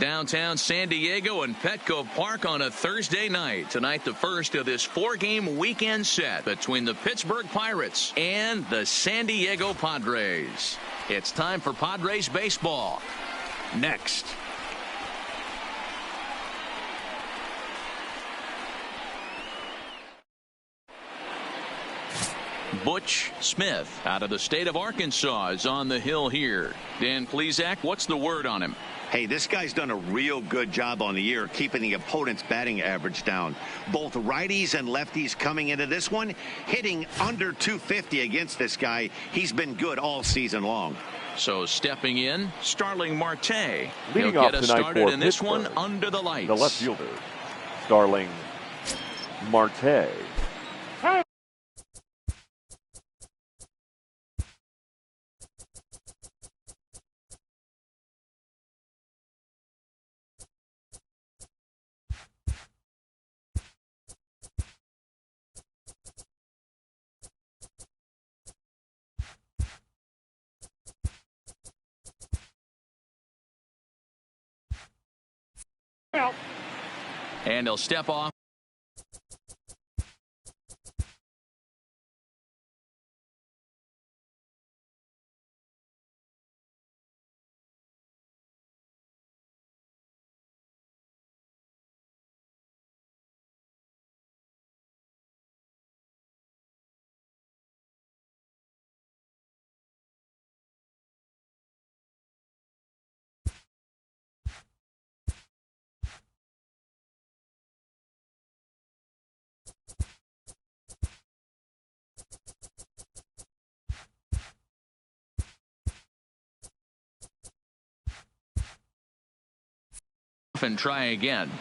downtown San Diego and Petco Park on a Thursday night. Tonight, the first of this four-game weekend set between the Pittsburgh Pirates and the San Diego Padres. It's time for Padres baseball. Next. Butch Smith out of the state of Arkansas is on the hill here. Dan Plesac, what's the word on him? Hey, this guy's done a real good job on the year keeping the opponent's batting average down. Both righties and lefties coming into this one, hitting under 250 against this guy. He's been good all season long. So stepping in, Starling Marte. Leading He'll off get us tonight started for in this Pittsburgh, one under the lights. the left fielder, Starling Marte. And he'll step off. And try again.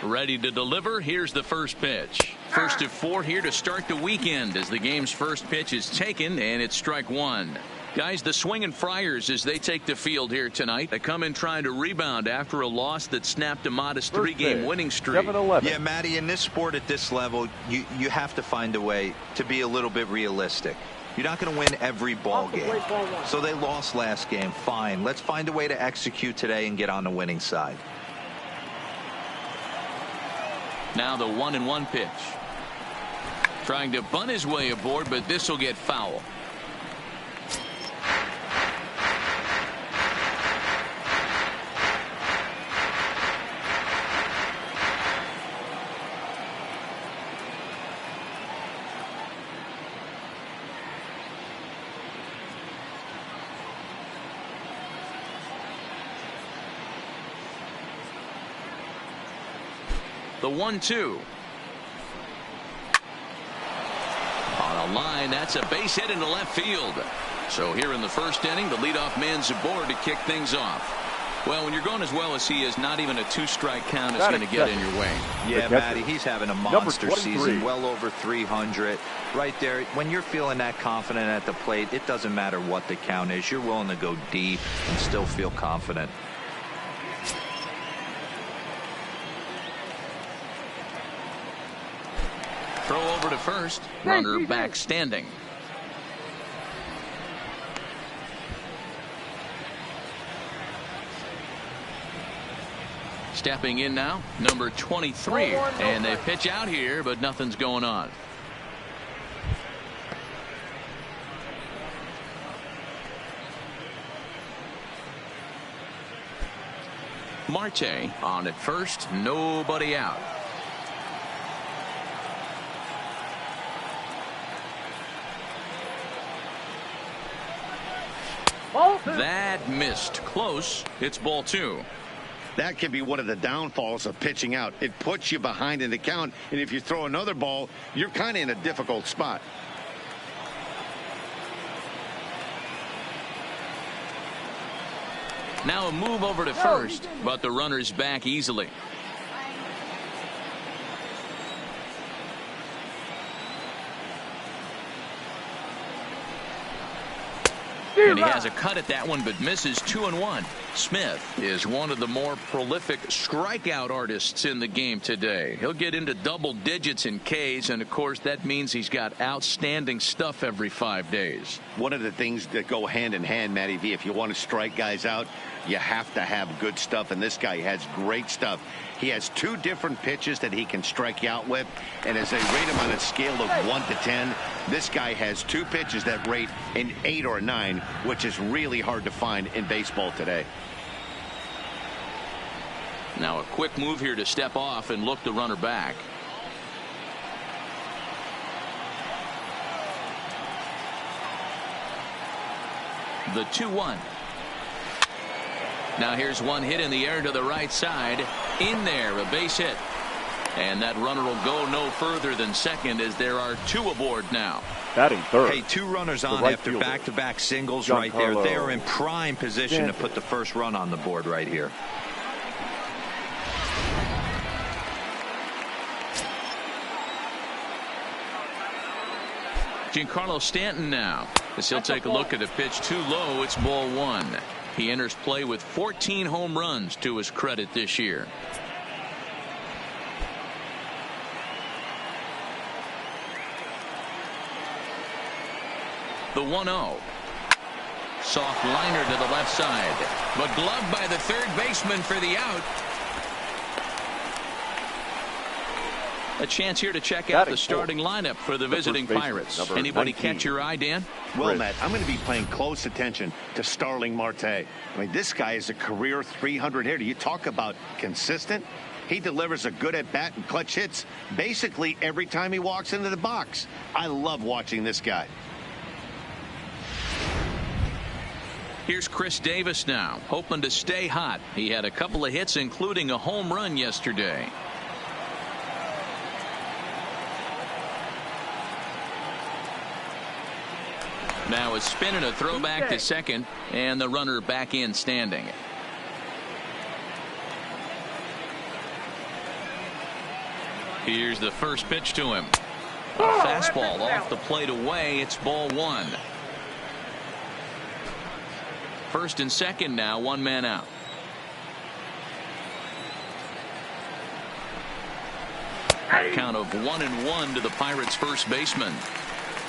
Ready to deliver. Here's the first pitch. First of four here to start the weekend as the game's first pitch is taken, and it's strike one. Guys, the Swinging Friars, as they take the field here tonight, they come in trying to rebound after a loss that snapped a modest three-game winning streak. Yeah, Matty, in this sport at this level, you have to find a way to be a little bit realistic. You're not going to win every ball game. So they lost last game. Fine. Let's find a way to execute today and get on the winning side. Now the 1-1 pitch. Trying to bunt his way aboard, but this will get foul. The 1-2. On a line, that's a base hit into left field. So here in the first inning, the leadoff man's aboard to kick things off. Well, when you're going as well as he is, not even a two-strike count is going to get in your way. Yeah, Matty, he's having a monster season, well over 300. Right there, when you're feeling that confident at the plate, it doesn't matter what the count is. You're willing to go deep and still feel confident. Throw over to first. Runner back standing. Stepping in now, number 23. And they pitch out here, but nothing's going on. Marte on at first, nobody out. That missed close. It's ball two. That can be one of the downfalls of pitching out. It puts you behind in the count, and if you throw another ball, you're kind of in a difficult spot. Now a move over to first, but the runner's back easily. And he has a cut at that one, but misses 2-1. Smith is one of the more prolific strikeout artists in the game today. He'll get into double digits in Ks, and of course that means he's got outstanding stuff every 5 days. One of the things that go hand in hand, Matty V, if you want to strike guys out, you have to have good stuff, and this guy has great stuff. He has 2 different pitches that he can strike you out with, and as they rate him on a scale of 1 to 10, this guy has 2 pitches that rate an 8 or a 9, which is really hard to find in baseball today. Now a quick move here to step off and look the runner back. The 2-1. Now here's one hit in the air to the right side. In there, a base hit. And that runner will go no further than second as there are 2 aboard now. Batting third. Hey, 2 runners on right after fielder. back-to-back singles right there. They are in prime position to put the first run on the board right here. Giancarlo Stanton now, as he'll take a look at a pitch too low. It's ball 1. He enters play with 14 home runs to his credit this year. The 1-0. Soft liner to the left side, but gloved by the third baseman for the out. A chance here to check out the starting lineup for the visiting Pirates. Anybody catch your eye, Dan? Well, Matt, I'm going to be paying close attention to Starling Marte. I mean, this guy is a career 300 hitter. You talk about consistent. He delivers a good at-bat and clutch hits basically every time he walks into the box. I love watching this guy. Here's Chris Davis now, hoping to stay hot. He had a couple of hits, including a home run yesterday. Now a spin and a throwback to second, and the runner back in standing. Here's the first pitch to him. A fastball off the plate away. It's ball 1. First and second now, 1 man out. Count of 1-1 to the Pirates' first baseman.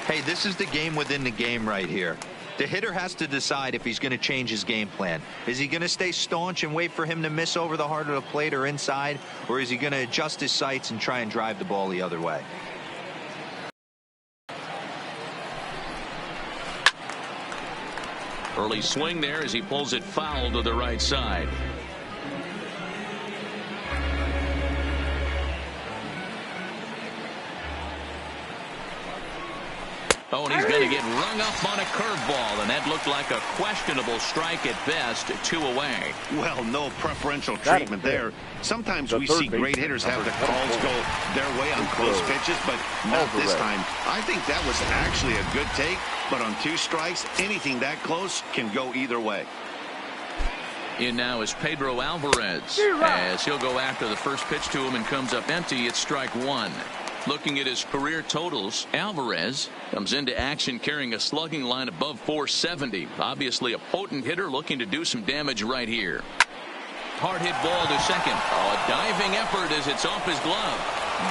Hey, this is the game within the game right here. The hitter has to decide if he's going to change his game plan. Is he going to stay staunch and wait for him to miss over the heart of the plate or inside, or is he going to adjust his sights and try and drive the ball the other way? Early swing there as he pulls it foul to the right side. Oh, and he's going to get rung up on a curveball, and that looked like a questionable strike at best. 2 away. Well, no preferential treatment there. Sometimes we see great hitters have the calls go their way on close pitches, but not this time. I think that was actually a good take, but on 2 strikes, anything that close can go either way. In now is Pedro Alvarez, as he'll go after the first pitch to him and comes up empty. It's strike 1. Looking at his career totals, Alvarez comes into action carrying a slugging line above 470. Obviously a potent hitter looking to do some damage right here. Hard hit ball to second. Oh, a diving effort as it's off his glove.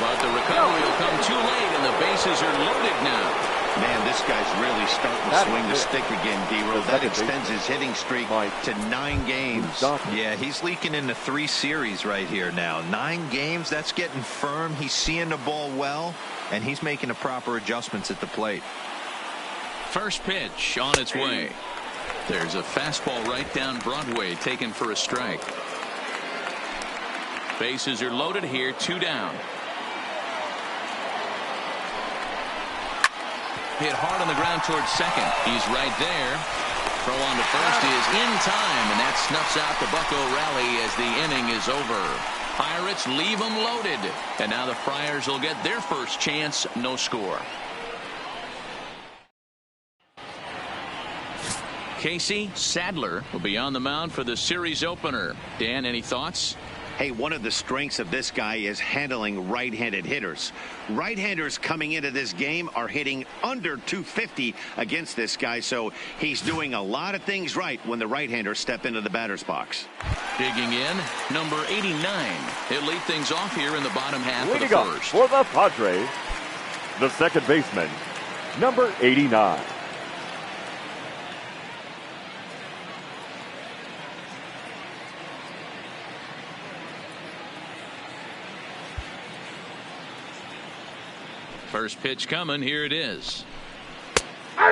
But the recovery will come too late, and the bases are loaded now. Man, this guy's really starting to swing the stick again, D-Row. That extends his hitting streak to 9 games. Yeah, he's leaking into 3 series right here now. 9 games, that's getting firm. He's seeing the ball well, and he's making the proper adjustments at the plate. First pitch on its way. There's a fastball right down Broadway taken for a strike. Bases are loaded here, 2 down. Hit hard on the ground towards second. He's right there. Throw on to first is in time, and that snuffs out the Bucco rally as the inning is over. Pirates leave them loaded, and now the Friars will get their first chance. No score. Casey Sadler will be on the mound for the series opener. Dan, any thoughts? Hey, one of the strengths of this guy is handling right-handed hitters. Right-handers coming into this game are hitting under 250 against this guy, so he's doing a lot of things right when the right-handers step into the batter's box. Digging in, number 89. He'll lead things off here in the bottom half of the Leading off first. for the Padres, the second baseman, number 89. First pitch coming. Here it is.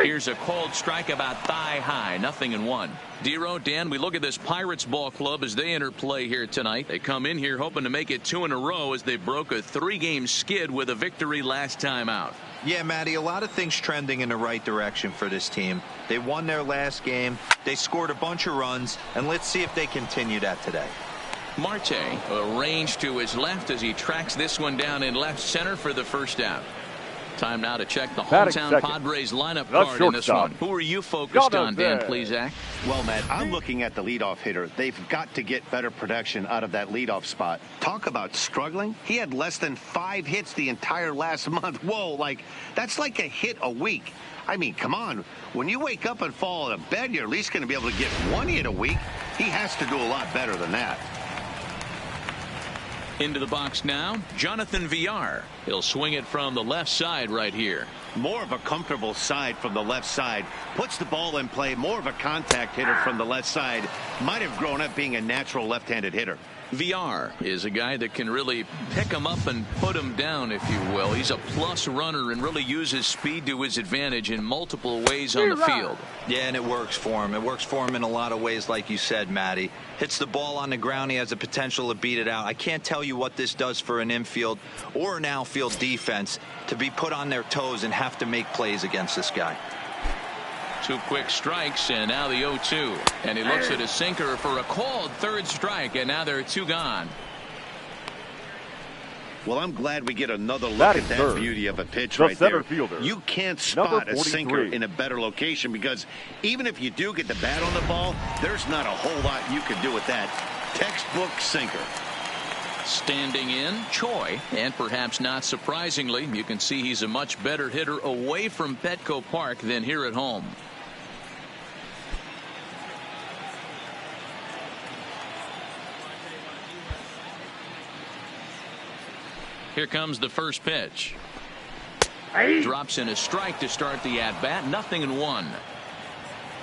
Here's a called strike about thigh high. 0-1. Dero, Dan, we look at this Pirates ball club as they enter play here tonight. They come in here hoping to make it 2 in a row as they broke a 3-game skid with a victory last time out. Yeah, Matty, a lot of things trending in the right direction for this team. They won their last game. They scored a bunch of runs, and let's see if they continue that today. Marte arranged to his left as he tracks this one down in left center for the first out. Time now to check the hometown Padres lineup card in this one. Who are you focused on, Dan, please, Zach? Well, Matt, I'm looking at the leadoff hitter. They've got to get better production out of that leadoff spot. Talk about struggling. He had less than 5 hits the entire last month. Whoa, that's like a hit a week. I mean, come on. When you wake up and fall out of bed, you're at least going to be able to get 1 hit a week. He has to do a lot better than that. Into the box now, Jonathan Villar. He'll swing it from the left side right here. More of a comfortable side from the left side. Puts the ball in play. More of a contact hitter from the left side. Might have grown up being a natural left-handed hitter. Villar is a guy that can really pick him up and put him down, if you will. He's a plus runner and really uses speed to his advantage in multiple ways on the field. Yeah, and it works for him. It works for him in a lot of ways, like you said, Matty. Hits the ball on the ground. He has the potential to beat it out. I can't tell you what this does for an infield or an outfield defense to be put on their toes and have to make plays against this guy. 2 quick strikes, and now the 0-2. And he looks at his sinker for a called third strike, and now there are 2 gone. Well, I'm glad we get another look at that beauty of a pitch right there. You can't spot a sinker in a better location because even if you do get the bat on the ball, there's not a whole lot you can do with that. Textbook sinker. Standing in, Choi, and perhaps not surprisingly, you can see he's a much better hitter away from Petco Park than here at home. Here comes the first pitch. Drops in a strike to start the at-bat. 0-1.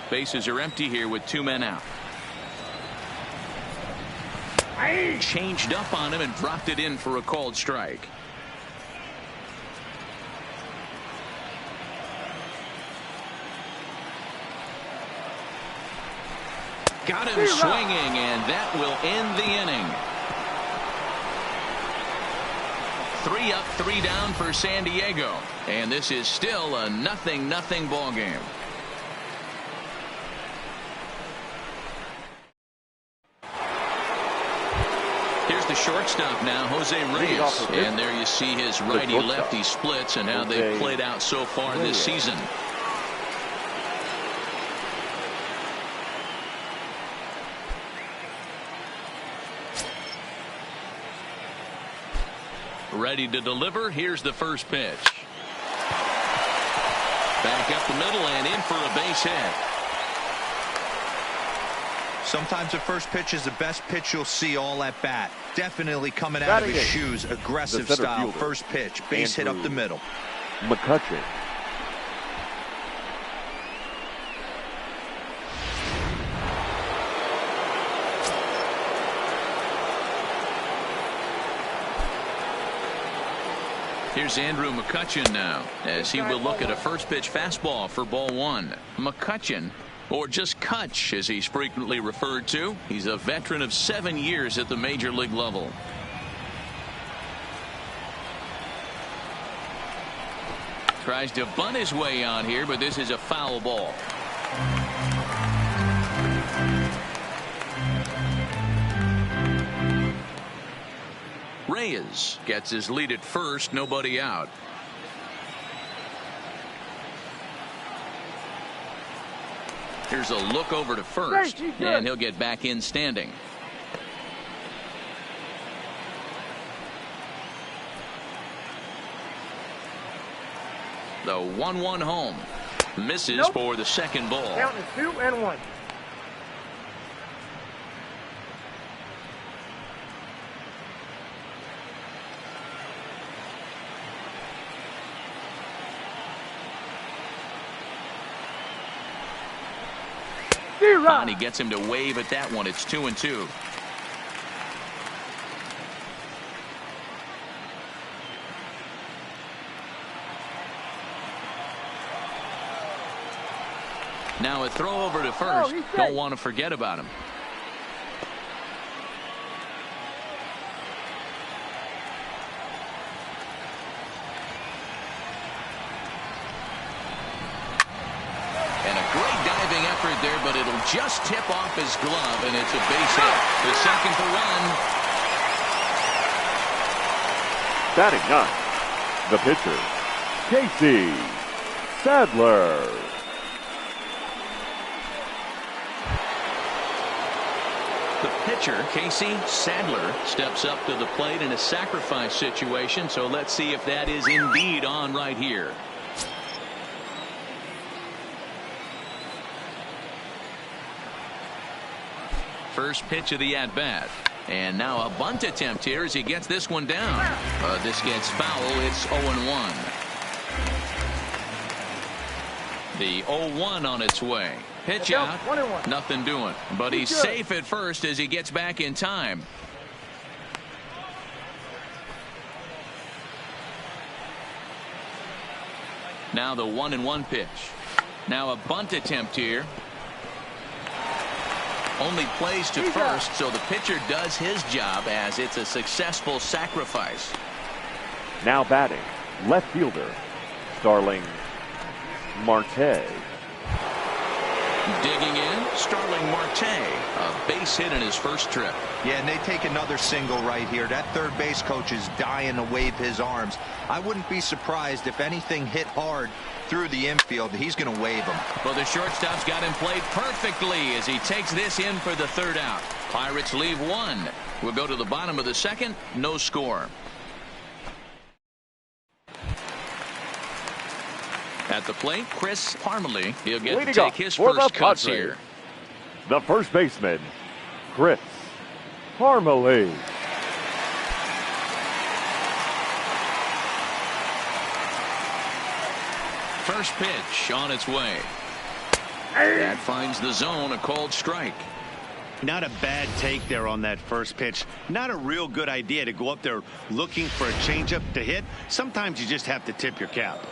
Bases are empty here with 2 men out. Changed up on him and dropped it in for a called strike. Got him swinging, and that will end the inning. 3 up, 3 down for San Diego, and this is still a 0-0 ball game. Here's the shortstop now, Jose Reyes, and there you see his righty-lefty splits and how they've played out so far this season. Ready to deliver. Here's the first pitch. Back up the middle and in for a base hit. Sometimes the first pitch is the best pitch you'll see all at bat. Definitely coming out of his shoes. Aggressive style. First pitch. Base hit up the middle. McCutcheon. Here's Andrew McCutcheon now as he will look at a first pitch fastball for ball 1. McCutcheon, or just Kutch as he's frequently referred to. He's a veteran of 7 years at the major league level. Tries to bunt his way on here, but this is a foul ball. Reyes gets his lead at first, nobody out. Here's a look over to first, and he'll get back in standing. The 1-1 home. Misses for the second ball. Count is 2-1. And he gets him to wave at that one. It's 2-2. Now a throw over to first. Don't want to forget about him. There, but it'll just tip off his glove, and it's a base hit. The second for one. Batting ninth, the pitcher, Casey Sadler. The pitcher, Casey Sadler, steps up to the plate in a sacrifice situation, so let's see if that is indeed on right here. First pitch of the at-bat. And now a bunt attempt here as he gets this one down. This gets foul. It's 0-1. The 0-1 on its way. Pitch out. Nothing doing. But he's safe at first as he gets back in time. Now the 1-1 pitch. Now a bunt attempt here. Only plays to first, so the pitcher does his job as it's a successful sacrifice. Now batting, left fielder, Starling Marte. Digging in, Starling Marte. A base hit in his first trip. Yeah, and they take another single right here. That third base coach is dying to wave his arms. I wouldn't be surprised if anything hit hard through the infield. He's going to wave them. Well, the shortstop's got him played perfectly as he takes this in for the third out. Pirates leave one. We'll go to the bottom of the second. No score. At the plate, Chris Parmalee. He'll get to take his first cuts here. The first baseman, Chris Parmalee. First pitch on its way. That finds the zone, a called strike. Not a bad take there on that first pitch. Not a real good idea to go up there looking for a changeup to hit. Sometimes you just have to tip your cap.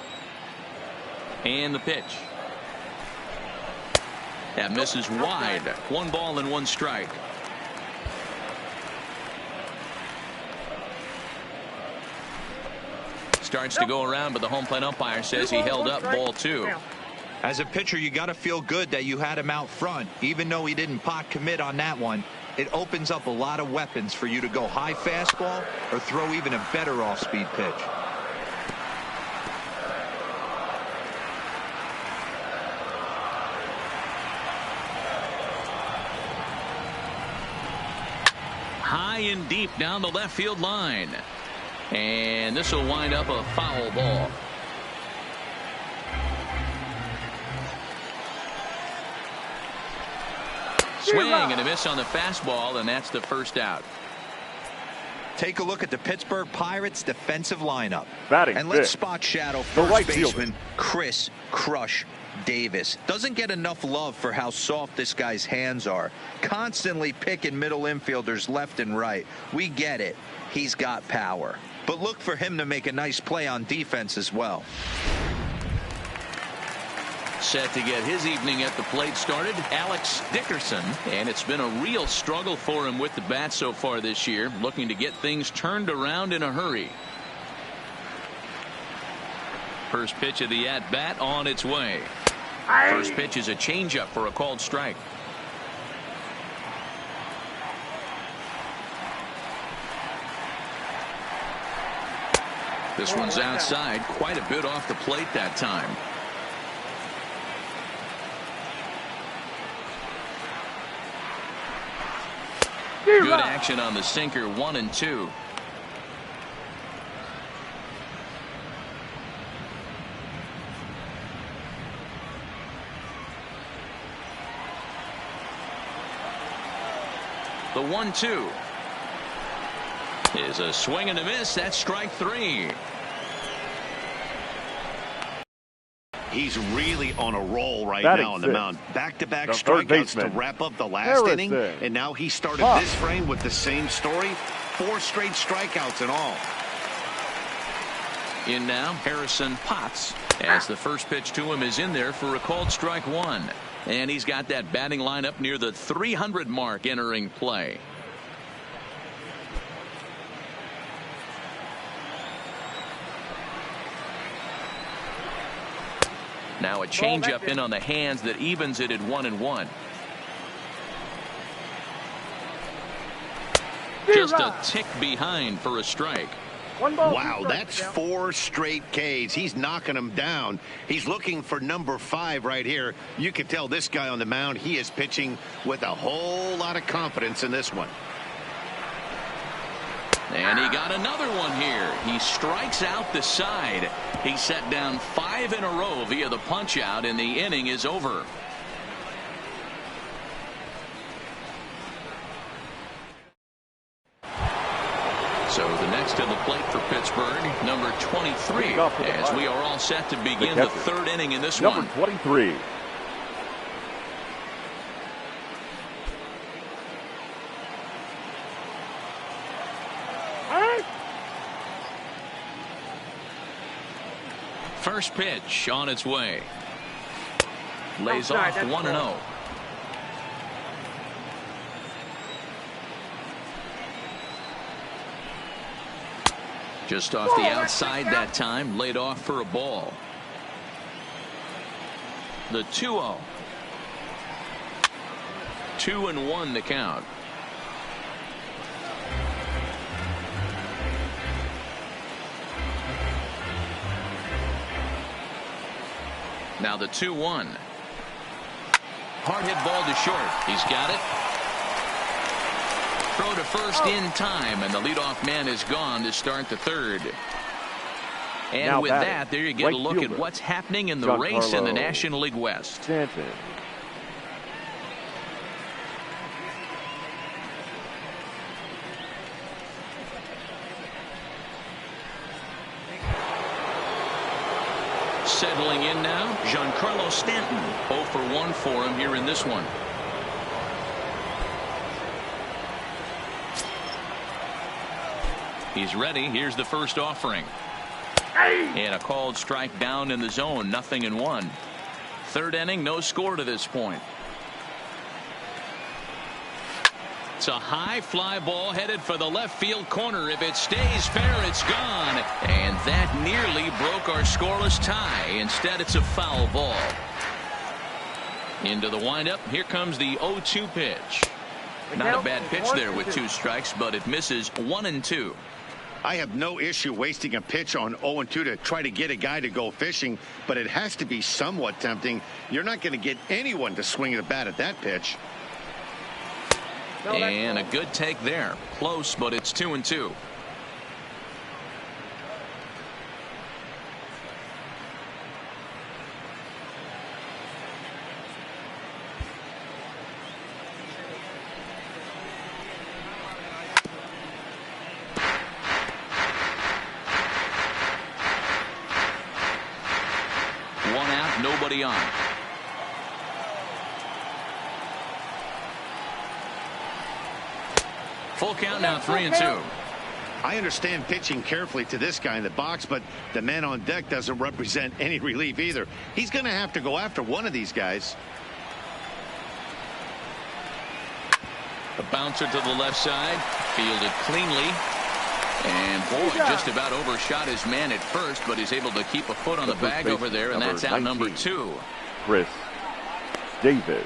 And the pitch. That misses wide. 1 ball and 1 strike. Starts to go around, but the home plate umpire says he held up ball 2. As a pitcher, you got to feel good that you had him out front. Even though he didn't pot commit on that one, it opens up a lot of weapons for you to go high fastball or throw even a better off-speed pitch. High and deep down the left field line. And this will wind up a foul ball. Swing and a miss on the fastball, and that's the first out. Take a look at the Pittsburgh Pirates defensive lineup. Batting and let's fifth, spot shadow the first right baseman fielder, Chris "Crush" Davis. Doesn't get enough love for how soft this guy's hands are. Constantly picking middle infielders left and right. We get it. He's got power. But look for him to make a nice play on defense as well. Set to get his evening at the plate started, Alex Dickerson, and it's been a real struggle for him with the bat so far this year, looking to get things turned around in a hurry. First pitch of the at-bat on its way. First pitch is a changeup for a called strike. This one's outside, quite a bit off the plate that time. Good action on the sinker, 1 and 2. The 1-2 is a swing and a miss. That's strike 3. He's really on a roll right Batting now on the sixth. mound. Back-to-back The third strikeouts to baseman, wrap up the last inning. Harrison And now he started Potts. this frame with the same story. 4 straight strikeouts in all. In now, Harrison Potts, as the first pitch to him is in there for a called strike 1. And he's got that batting lineup near the 300 mark entering play. Now a changeup in on the hands that evens it at 1-1. Just a tick behind for a strike. Wow, that's 4 straight Ks. He's knocking them down. He's looking for number 5 right here. You can tell this guy on the mound, he is pitching with a whole lot of confidence in this one. And he got another one here. He strikes out the side. He set down 5 in a row via the punch out, and the inning is over. So the next to the plate for Pittsburgh, number 23, as we are all set to begin the 3rd inning in this one. Number 23. First pitch on its way. Lays off 1-0. Just off the outside that time, laid off for a ball. The 2-0. 2-1 the count. Now the 2-1. Hard hit ball to short. He's got it. Throw to first in time, and the leadoff man is gone to start the 3rd. And Now with batting, that, there you get a look at fielder, what's happening in the race in the Giancarlo National League West. Stanton. Settling in now, Giancarlo Stanton. 0 for 1 for him here in this one. He's ready. Here's the first offering. And a called strike down in the zone. 0-1. 3rd inning, no score to this point. It's a high fly ball headed for the left field corner. If it stays fair, it's gone. And that nearly broke our scoreless tie. Instead, it's a foul ball. Into the windup. Here comes the 0-2 pitch. Not a bad pitch there with 2 strikes, but it misses 1-2. I have no issue wasting a pitch on 0-2 to try to get a guy to go fishing, but it has to be somewhat tempting. You're not going to get anyone to swing the bat at that pitch. And a good take there. Close, but it's 2-2. One out, nobody on. Full count now, 3-2. I understand pitching carefully to this guy in the box, but the man on deck doesn't represent any relief either. He's going to have to go after one of these guys. A bouncer to the left side, fielded cleanly. And boy, just about overshot his man at first, but he's able to keep a foot on the bag over there, and that's out number 2. Chris Davis.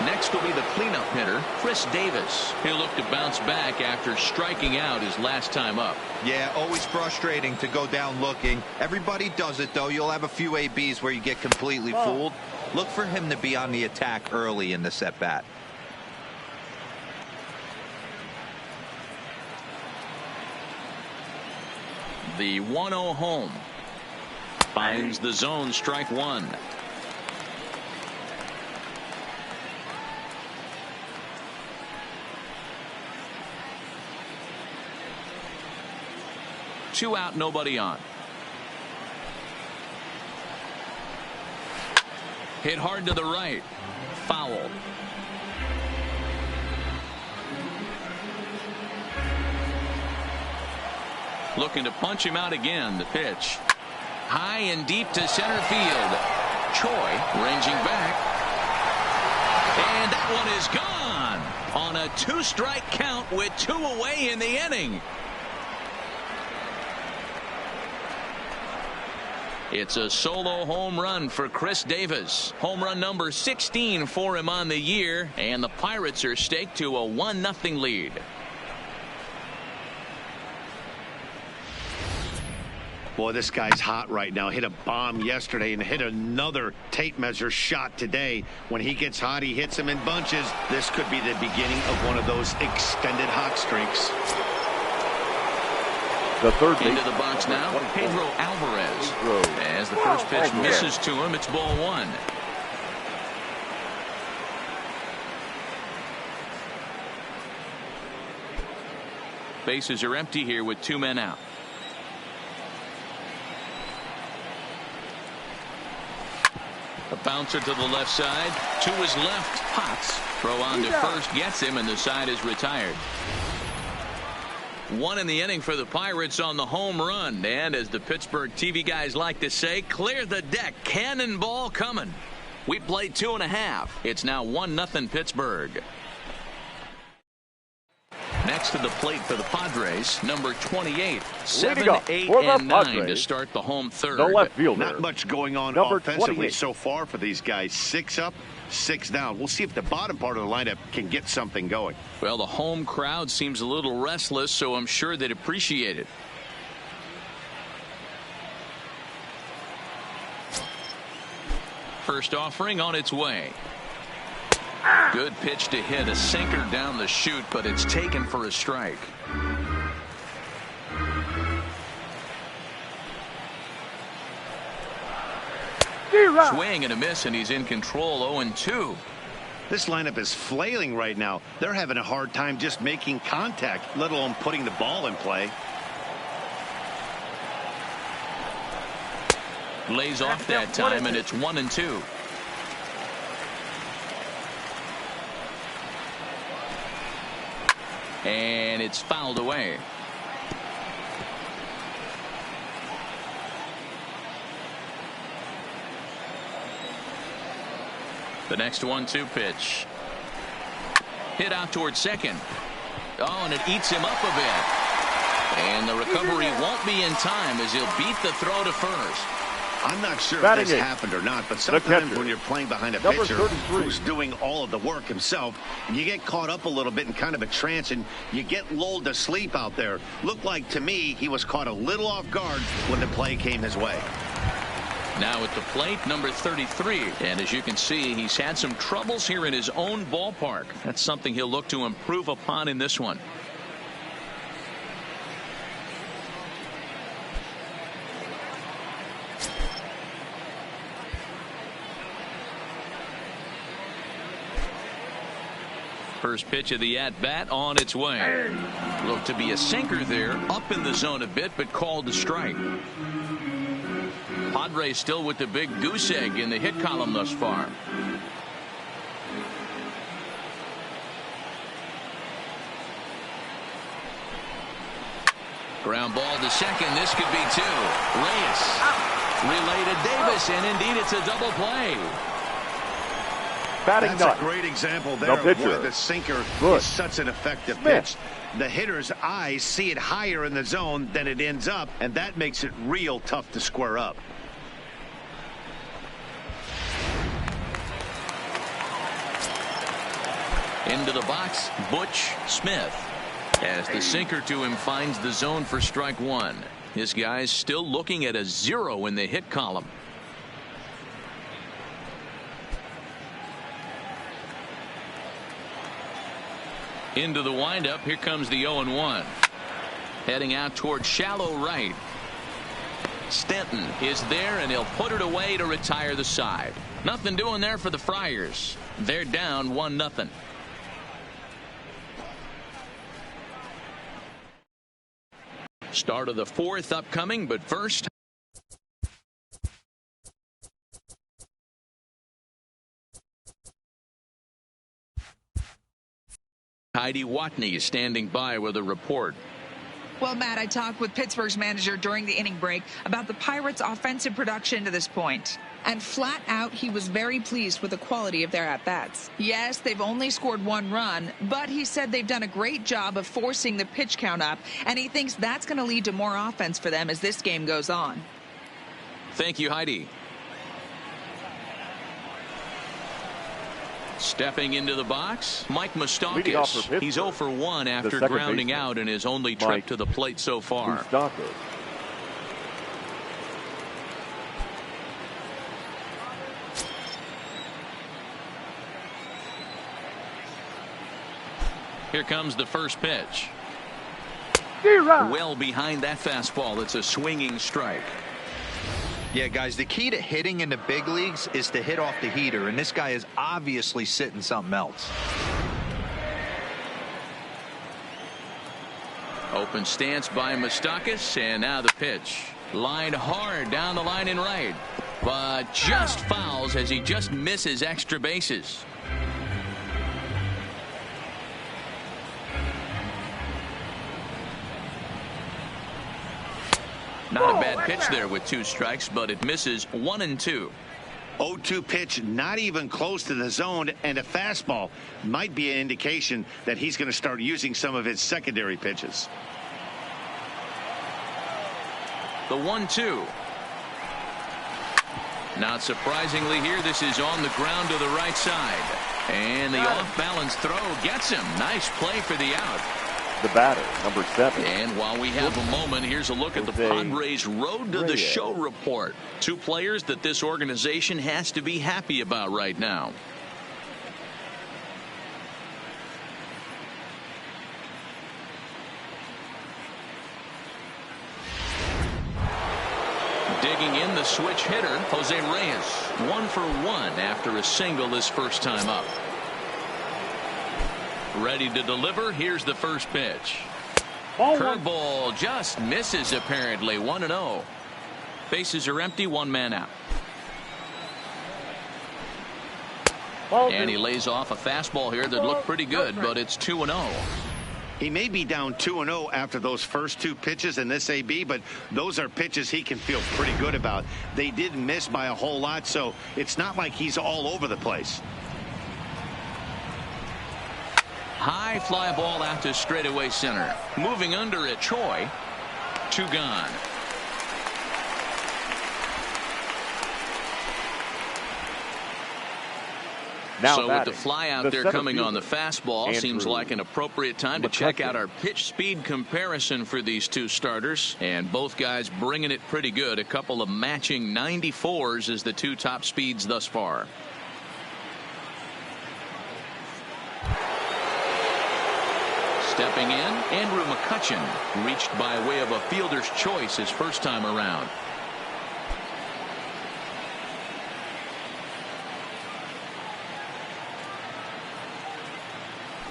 Next will be the cleanup hitter, Chris Davis. He'll look to bounce back after striking out his last time up. Yeah, always frustrating to go down looking. Everybody does it, though. You'll have a few ABs where you get completely fooled. Look for him to be on the attack early in the at-bat. The 1-0 home. Finds the zone, strike 1. 2 out, nobody on. Hit hard to the right. Foul. Looking to punch him out again. The pitch. High and deep to center field. Choi ranging back. And that one is gone on a 2-strike count with 2 away in the inning. It's a solo home run for Chris Davis. Home run number 16 for him on the year, and the Pirates are staked to a 1-0 lead. Boy, this guy's hot right now. Hit a bomb yesterday and hit another tape measure shot today. When he gets hot, he hits them in bunches. This could be the beginning of one of those extended hot streaks. The third into the box now, Pedro Alvarez. As the first pitch misses to him, it's ball 1. Bases are empty here with 2 men out. A bouncer to the left side. To his left. Potts. Throw on to first. Gets him, and the side is retired. 1 in the inning for the Pirates on the home run. And as the Pittsburgh TV guys like to say, clear the deck. Cannonball coming. We played 2.5. It's now 1-0 Pittsburgh. Next to the plate for the Padres, number 28, 7, 8, and 9 to start the home third. The left fielder. Not much going on number offensively 28. so far for these guys. 6 up, 6 down. We'll see if the bottom part of the lineup can get something going. Well, the home crowd seems a little restless, so I'm sure they'd appreciate it. First offering on its way. Good pitch to hit, a sinker down the chute, but it's taken for a strike. Swing and a miss, and he's in control. 0-2. This lineup is flailing right now. They're having a hard time just making contact, let alone putting the ball in play. Lays off that time, and it's 1-2. And it's fouled away. The next 1-2 pitch. Hit out towards second. Oh, and it eats him up a bit. And the recovery won't be in time as he'll beat the throw to first. I'm not sure if this happened or not, but sometimes when you're playing behind a pitcher who's doing all of the work himself, you get caught up a little bit in kind of a trance and you get lulled to sleep out there. Looked like to me he was caught a little off guard when the play came his way. Now at the plate, number 33. And as you can see, he's had some troubles here in his own ballpark. That's something he'll look to improve upon in this one. First pitch of the at-bat on its way. Looked to be a sinker there, up in the zone a bit, but called a strike. Padres still with the big goose egg in the hit column thus far. Ground ball to second. This could be 2. Reyes relayed to Davis, and indeed it's a double play. That's a great example there of why the sinker is such an effective pitch. The hitter's eyes see it higher in the zone than it ends up, and that makes it real tough to square up. Into the box, Butch Smith. As the sinker to him finds the zone for strike 1. This guy's still looking at a 0 in the hit column. Into the windup. Here comes the 0-1. Heading out toward shallow right. Stanton is there, and he'll put it away to retire the side. Nothing doing there for the Friars. They're down 1-0. Start of the fourth upcoming, but first, Heidi Watney is standing by with a report. Well, Matt, I talked with Pittsburgh's manager during the inning break about the Pirates' offensive production to this point. And flat out, he was very pleased with the quality of their at-bats. Yes, they've only scored 1 run, but he said they've done a great job of forcing the pitch count up, and he thinks that's going to lead to more offense for them as this game goes on. Thank you, Heidi. Stepping into the box, Mike Moustakas. He's 0 for 1 after grounding out in his only trip to the plate so far. Moustakas. Here comes the first pitch. Well behind that fastball. It's a swinging strike. Yeah, guys, the key to hitting in the big leagues is to hit off the heater, and this guy is obviously sitting something else. Open stance by Moustakas, and now the pitch. Lined hard down the line in right, but just fouls as he just misses extra bases. Not a bad pitch there with 2 strikes, but it misses 1 and 2. 0-2 pitch, not even close to the zone, and a fastball might be an indication that he's going to start using some of his secondary pitches. The 1-2. Not surprisingly here, this is on the ground to the right side. And the off-balance throw gets him. Nice play for the out. The batter, number 7. And while we have a moment, here's a look at the Padres' Road to the Show report. 2 players that this organization has to be happy about right now. Digging in the switch hitter, Jose Reyes. 1 for 1 after a single his first time up. Ready to deliver. Here's the first pitch. Curveball just misses apparently. 1-0. Bases are empty. 1 man out. And he lays off a fastball here that looked pretty good, but it's 2-0. He may be down 2-0 after those first 2 pitches in this AB, but those are pitches he can feel pretty good about. They did miss by a whole lot, so it's not like he's all over the place. High fly ball out to straightaway center. Moving under it, Choi. 2 gone. Now so with the fly out there coming on the fastball, seems like an appropriate time to check out our pitch speed comparison for these 2 starters. And both guys bringing it pretty good. A couple of matching 94s as the 2 top speeds thus far. Stepping in, Andrew McCutchen reached by way of a fielder's choice his first time around.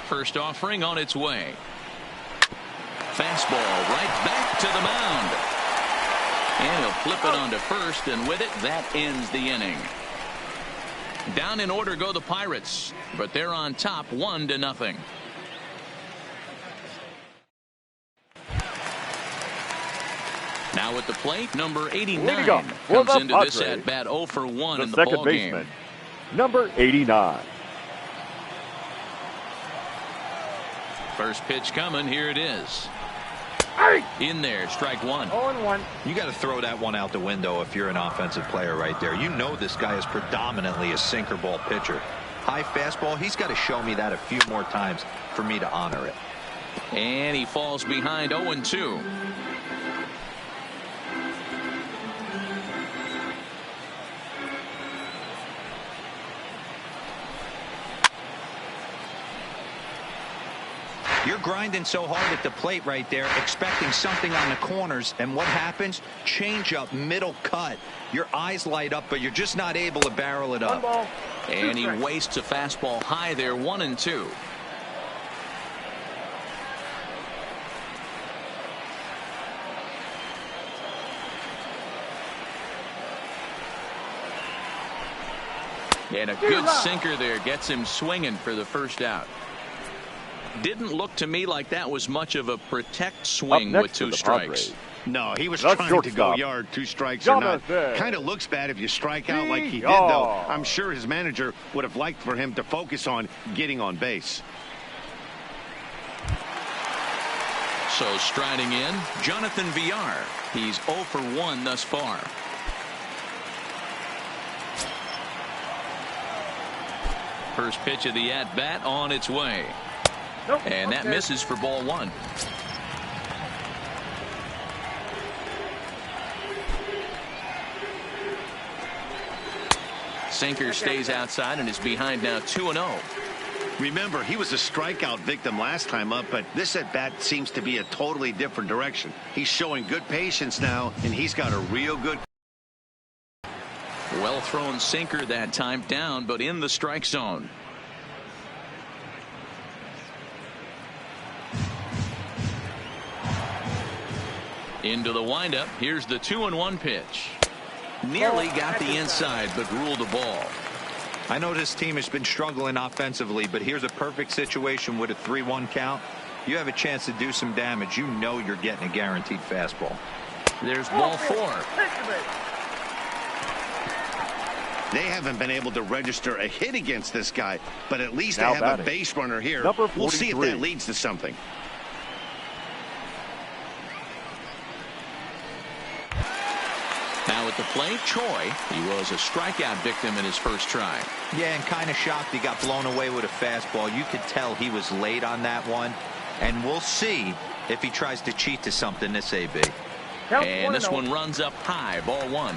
First offering on its way. Fastball right back to the mound. And he'll flip it onto first, and with it, that ends the inning. Down in order go the Pirates, but they're on top 1-0. Now at the plate, number 89 comes into this at bat 0 for 1 in the ball game. Number 89. First pitch coming. Here it is. In there, strike 1. 0-1. You got to throw that one out the window if you're an offensive player right there. You know this guy is predominantly a sinker ball pitcher. High fastball, he's got to show me that a few more times for me to honor it. And he falls behind 0-2. You're grinding so hard at the plate right there, expecting something on the corners, and what happens? Change up, middle cut. Your eyes light up, but you're just not able to barrel it up. And he wastes a fastball high there, 1-2. And a good sinker there gets him swinging for the first out. Didn't look to me like that was much of a protect swing with 2 strikes. No, he was That's trying to go shortstop. yard, 2 strikes or not. Jonathan. Kind of looks bad if you strike out like he did, though. I'm sure his manager would have liked for him to focus on getting on base. So striding in, Jonathan Villar. He's 0 for 1 thus far. First pitch of the at-bat on its way. And that misses for ball 1. Sinker stays outside and is behind now 2-0. Remember, he was a strikeout victim last time up, but this at-bat seems to be a totally different direction. He's showing good patience now, and he's got a real good... Well thrown sinker that time, down but in the strike zone. Into the windup. Here's the 2-1 pitch. Nearly got the inside, but ruled the ball. I know this team has been struggling offensively, but here's a perfect situation with a 3-1 count. You have a chance to do some damage. You know you're getting a guaranteed fastball. There's ball 4. They haven't been able to register a hit against this guy, but at least Now they have batting. a base runner here. Number We'll see if 43. that leads to something. Now at the plate, Choi. He was a strikeout victim in his first try. Yeah, and kind of shocked he got blown away with a fastball. You could tell he was late on that one. And we'll see if he tries to cheat to something this AB. And this one runs up high, ball 1.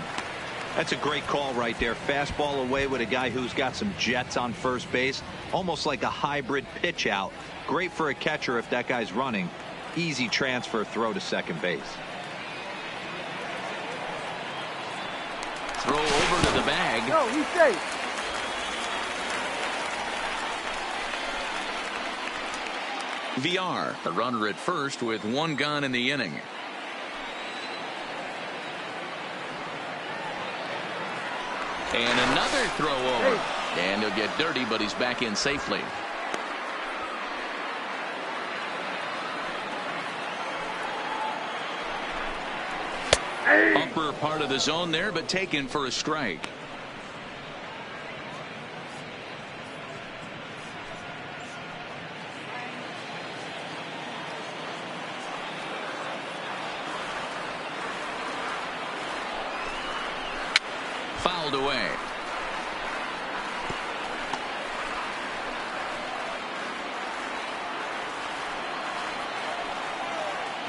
That's a great call right there. Fastball away with a guy who's got some jets on first base. Almost like a hybrid pitch out. Great for a catcher if that guy's running. Easy transfer throw to second base. Throw over to the bag. No, he's safe. VR, a runner at first with 1 gone in the inning. And another throw over. And he'll get dirty, but he's back in safely. Upper part of the zone there, but taken for a strike. Fouled away.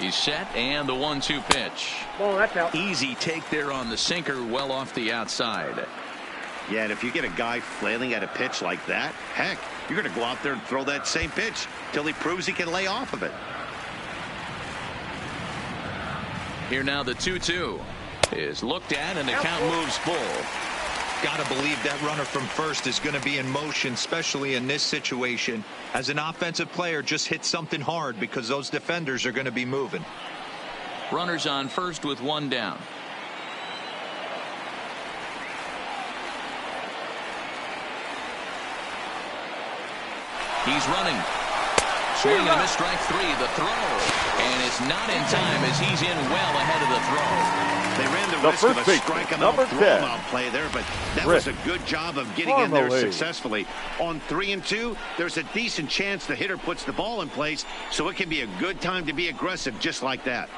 He's set, and the 1-2 pitch. Ball, that's out. Easy take there on the sinker, well off the outside. Yeah, and if you get a guy flailing at a pitch like that, heck, you're going to go out there and throw that same pitch till he proves he can lay off of it. Here now the 2-2 is looked at, and the count moves full. Got to believe that runner from first is going to be in motion, especially in this situation. As an offensive player, just hit something hard because those defenders are going to be moving. Runners on first with 1 down. He's running. Swing and a miss, strike 3. The throw. And it's not in time as he's in well ahead of the throw. They ran the The risk of first a baseman, strike him number out, throw 10. him out play there, but that Rick. was a good job of getting in there Formally. successfully. On 3-2, there's a decent chance the hitter puts the ball in place, so it can be a good time to be aggressive just like that.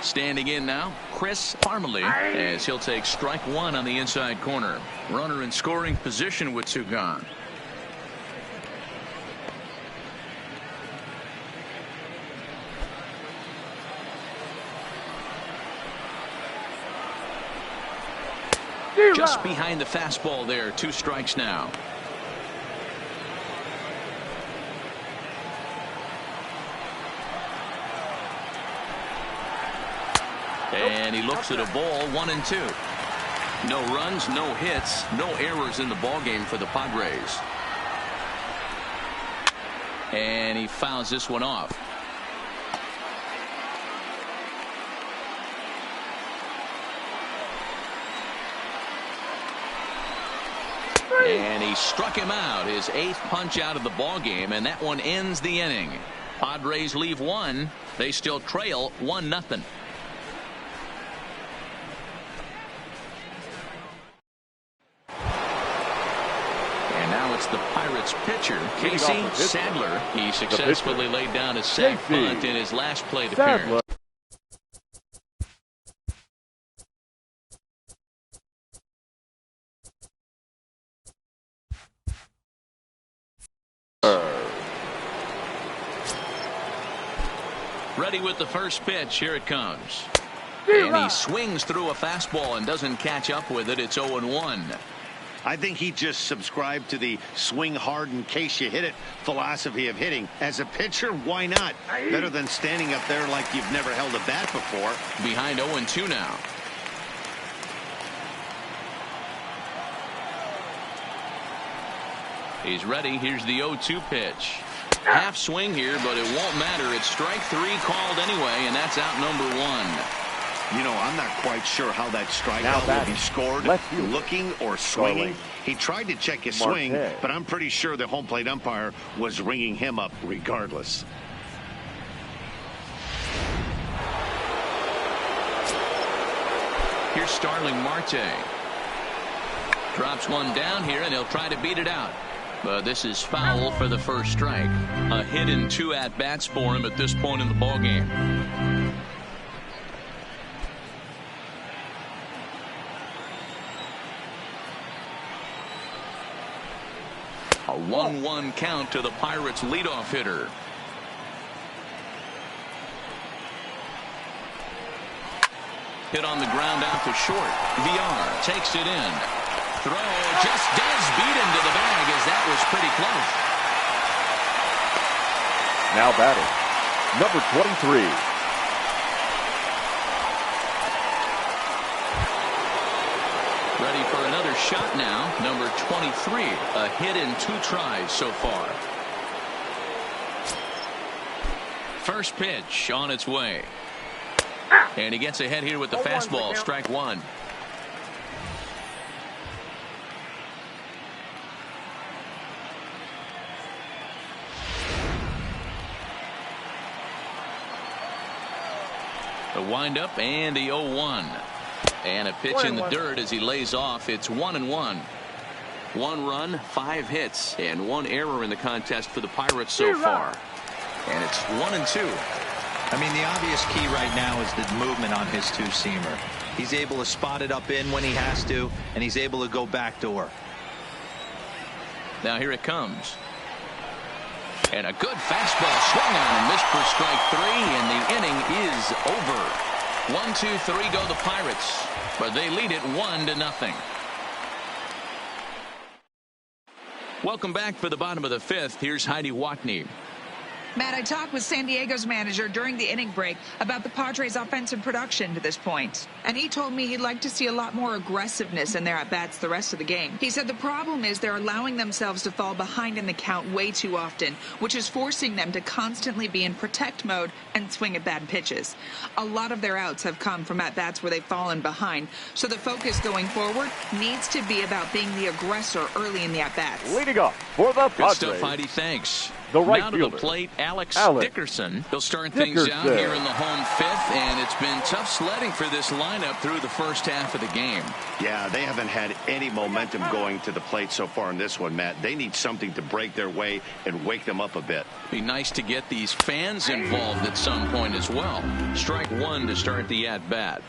Standing in now, Chris Parmalee, as he'll take strike 1 on the inside corner. Runner in scoring position with 2 gone. Just behind the fastball there, 2 strikes now. And he looks at a ball, 1-2. No runs, no hits, no errors in the ballgame for the Padres. And he fouls this one off. And he struck him out, his 8th punch out of the ball game, and that one ends the inning. Padres leave one. They still trail 1-0. And now it's the Pirates pitcher, Casey Sadler. He successfully laid down a sac bunt in his last plate appearance. Ready with the first pitch. Here it comes. And he swings through a fastball and doesn't catch up with it. It's 0-1. I think he just subscribed to the swing hard in case you hit it philosophy of hitting. As a pitcher, why not? Better than standing up there like you've never held a bat before. Behind 0-2 now. He's ready. Here's the 0-2 pitch. Half swing here, but it won't matter. It's strike 3 called anyway, and that's out number 1. You know, I'm not quite sure how that strikeout will be scored, looking or swinging. He tried to check his swing, but I'm pretty sure the home plate umpire was ringing him up regardless. Here's Starling Marte. Drops one down here, and he'll try to beat it out. But this is foul for the first strike. A hit and 2 at-bats for him at this point in the ballgame. A 1-1 count to the Pirates' leadoff hitter. Hit on the ground out to short. VR takes it in. Throw just does beat him to the bag, as that was pretty close. Now batting, number 23. Ready for another shot now. Number 23. A hit in 2 tries so far. First pitch on its way. And he gets ahead here with the fastball. Strike 1. The windup and the 0-1. And a pitch in the dirt as he lays off. It's 1-1. 1 run, 5 hits, and 1 error in the contest for the Pirates so far. And it's 1-2. I mean, the obvious key right now is the movement on his two-seamer. He's able to spot it up in when he has to, and he's able to go backdoor. Now here it comes. And a good fastball swung on and missed for strike 3, and the inning is over. 1-2-3 go the Pirates, but they lead it 1-0. Welcome back for the bottom of the 5th. Here's Heidi Watney. Matt, I talked with San Diego's manager during the inning break about the Padres' offensive production to this point. And he told me he'd like to see a lot more aggressiveness in their at-bats the rest of the game. He said the problem is they're allowing themselves to fall behind in the count way too often, which is forcing them to constantly be in protect mode and swing at bad pitches. A lot of their outs have come from at-bats where they've fallen behind, so the focus going forward needs to be about being the aggressor early in the at-bats. Leading off for the Padres. Good stuff, Heidi. Thanks. The right now to fielder, the plate, Alex Dickerson. He'll start things out here in the home 5th, and it's been tough sledding for this lineup through the first half of the game. Yeah, they haven't had any momentum going to the plate so far in this one, Matt. They need something to break their way and wake them up a bit. Be nice to get these fans involved at some point as well. Strike 1 to start the at-bat.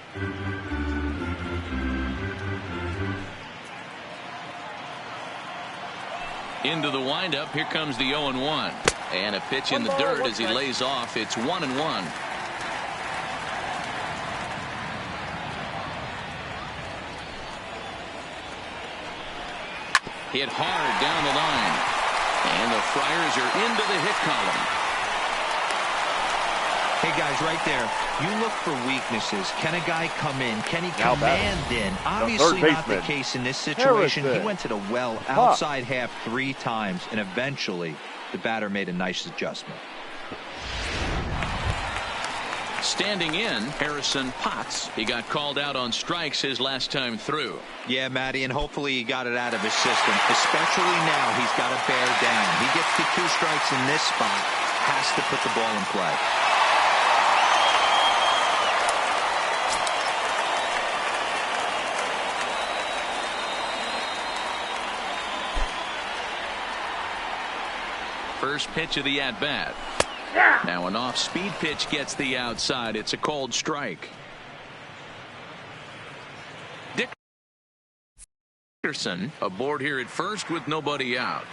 Into the windup. Here comes the 0-1. And a pitch in the dirt as he lays off. It's 1-1. Hit hard down the line. And the Friars are into the hit column. Hey, guys, right there, you look for weaknesses. Can a guy come in? Can he command in? Obviously not the case in this situation. He went to the well outside half 3 times, and eventually the batter made a nice adjustment. Standing in, Harrison Potts. He got called out on strikes his last time through. Yeah, Matty, and hopefully he got it out of his system, especially now he's got to bear down. He gets to 2 strikes in this spot, has to put the ball in play. First pitch of the at-bat. Now an off-speed pitch gets the outside. It's a called strike. Dickerson aboard here at first with nobody out.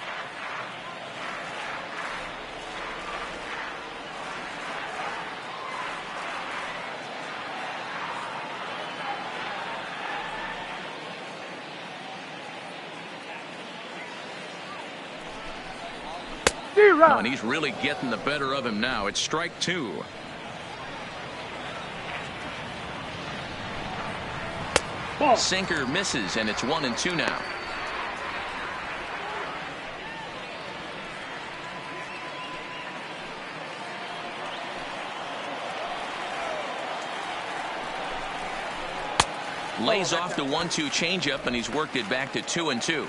Oh, and he's really getting the better of him now. It's strike 2. Sinker misses, and it's 1-2 now. Lays off the 1-2 changeup, and he's worked it back to 2-2.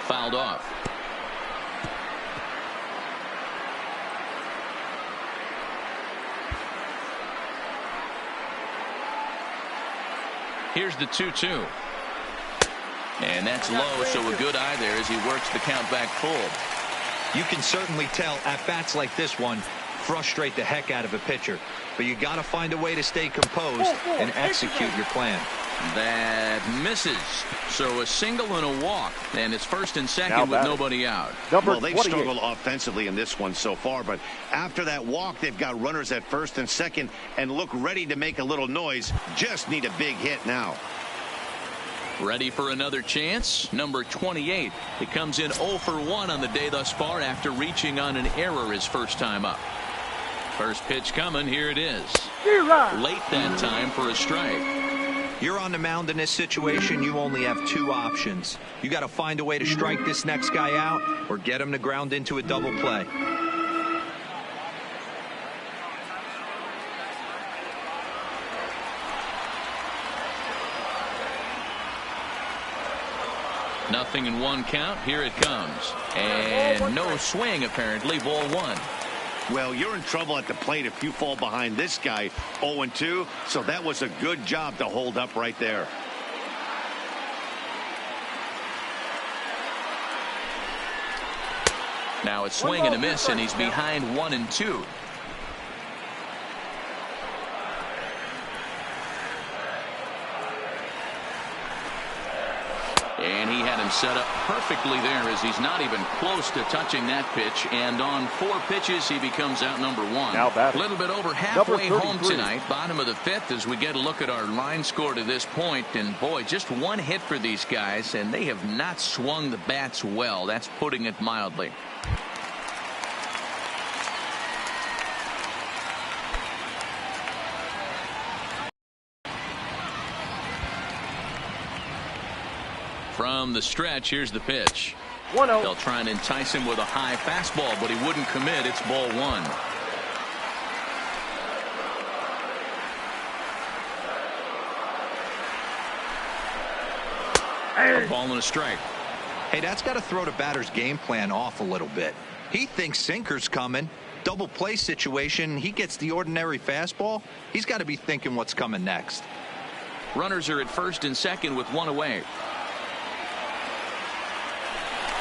Fouled off. Here's the 2-2. And that's low, so a good eye there as he works the count back full. You can certainly tell at bats like this one frustrate the heck out of a pitcher, but you got to find a way to stay composed and execute your plan. That misses. So a single and a walk, and it's first and second with nobody out. Well, they've struggled offensively in this one so far, but after that walk, they've got runners at first and second and look ready to make a little noise. Just need a big hit now. Ready for another chance. Number 28. It comes in 0 for 1 on the day thus far after reaching on an error his first time up. First pitch coming. Here it is. Late that time for a strike. You're on the mound in this situation. You only have 2 options. You got to find a way to strike this next guy out or get him to ground into a double play. Nothing in 1 count. Here it comes. And no swing, apparently. Ball 1. Well, you're in trouble at the plate if you fall behind this guy 0-2, so that was a good job to hold up right there. Now it's swing and a miss, and he's behind 1-2. And he had him set up perfectly there as he's not even close to touching that pitch. And on 4 pitches, he becomes out number 1. A little bit over halfway home tonight, bottom of the 5th, as we get a look at our line score to this point. And boy, just 1 hit for these guys, and they have not swung the bats well. That's putting it mildly. From the stretch, here's the pitch. 1-0. They'll try and entice him with a high fastball, but he wouldn't commit. It's ball 1. A ball and a strike. Hey, that's got to throw the batter's game plan off a little bit. He thinks sinker's coming. Double play situation. He gets the ordinary fastball. He's got to be thinking what's coming next. Runners are at first and second with 1 away.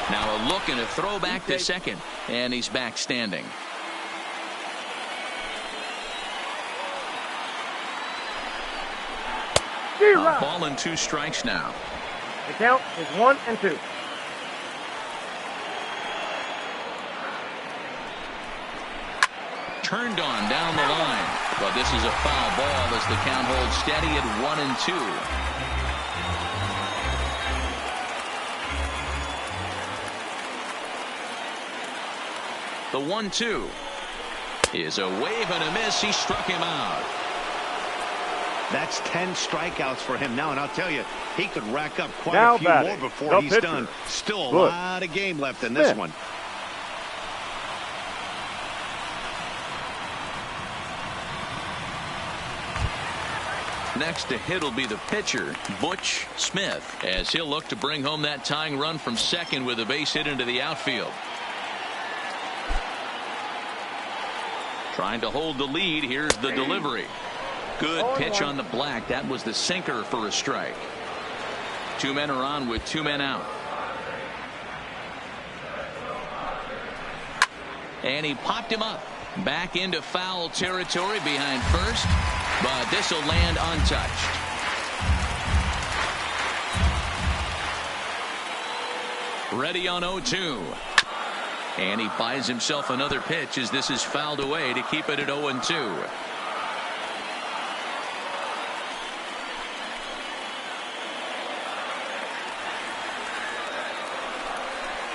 Now a look and a throw back to second, and he's back standing. A ball and 2 strikes now. The count is 1-2. Turned on down the line, but this is a foul ball as the count holds steady at 1-2. The 1-2. Is a wave and a miss. He struck him out. That's 10 strikeouts for him now, and I'll tell you, he could rack up quite Now a few batting, more before the he's pitcher. done. Still a Good. lot of game left in this Smith. one. Next to hit will be the pitcher, Butch Smith, as he'll look to bring home that tying run from second with a base hit into the outfield. Trying to hold the lead. Here's the delivery. Good pitch on the black. That was the sinker for a strike. 2 men are on with 2 men out. And he popped him up. Back into foul territory behind first. But this will land untouched. Ready on 0-2. And he buys himself another pitch as this is fouled away to keep it at 0-2.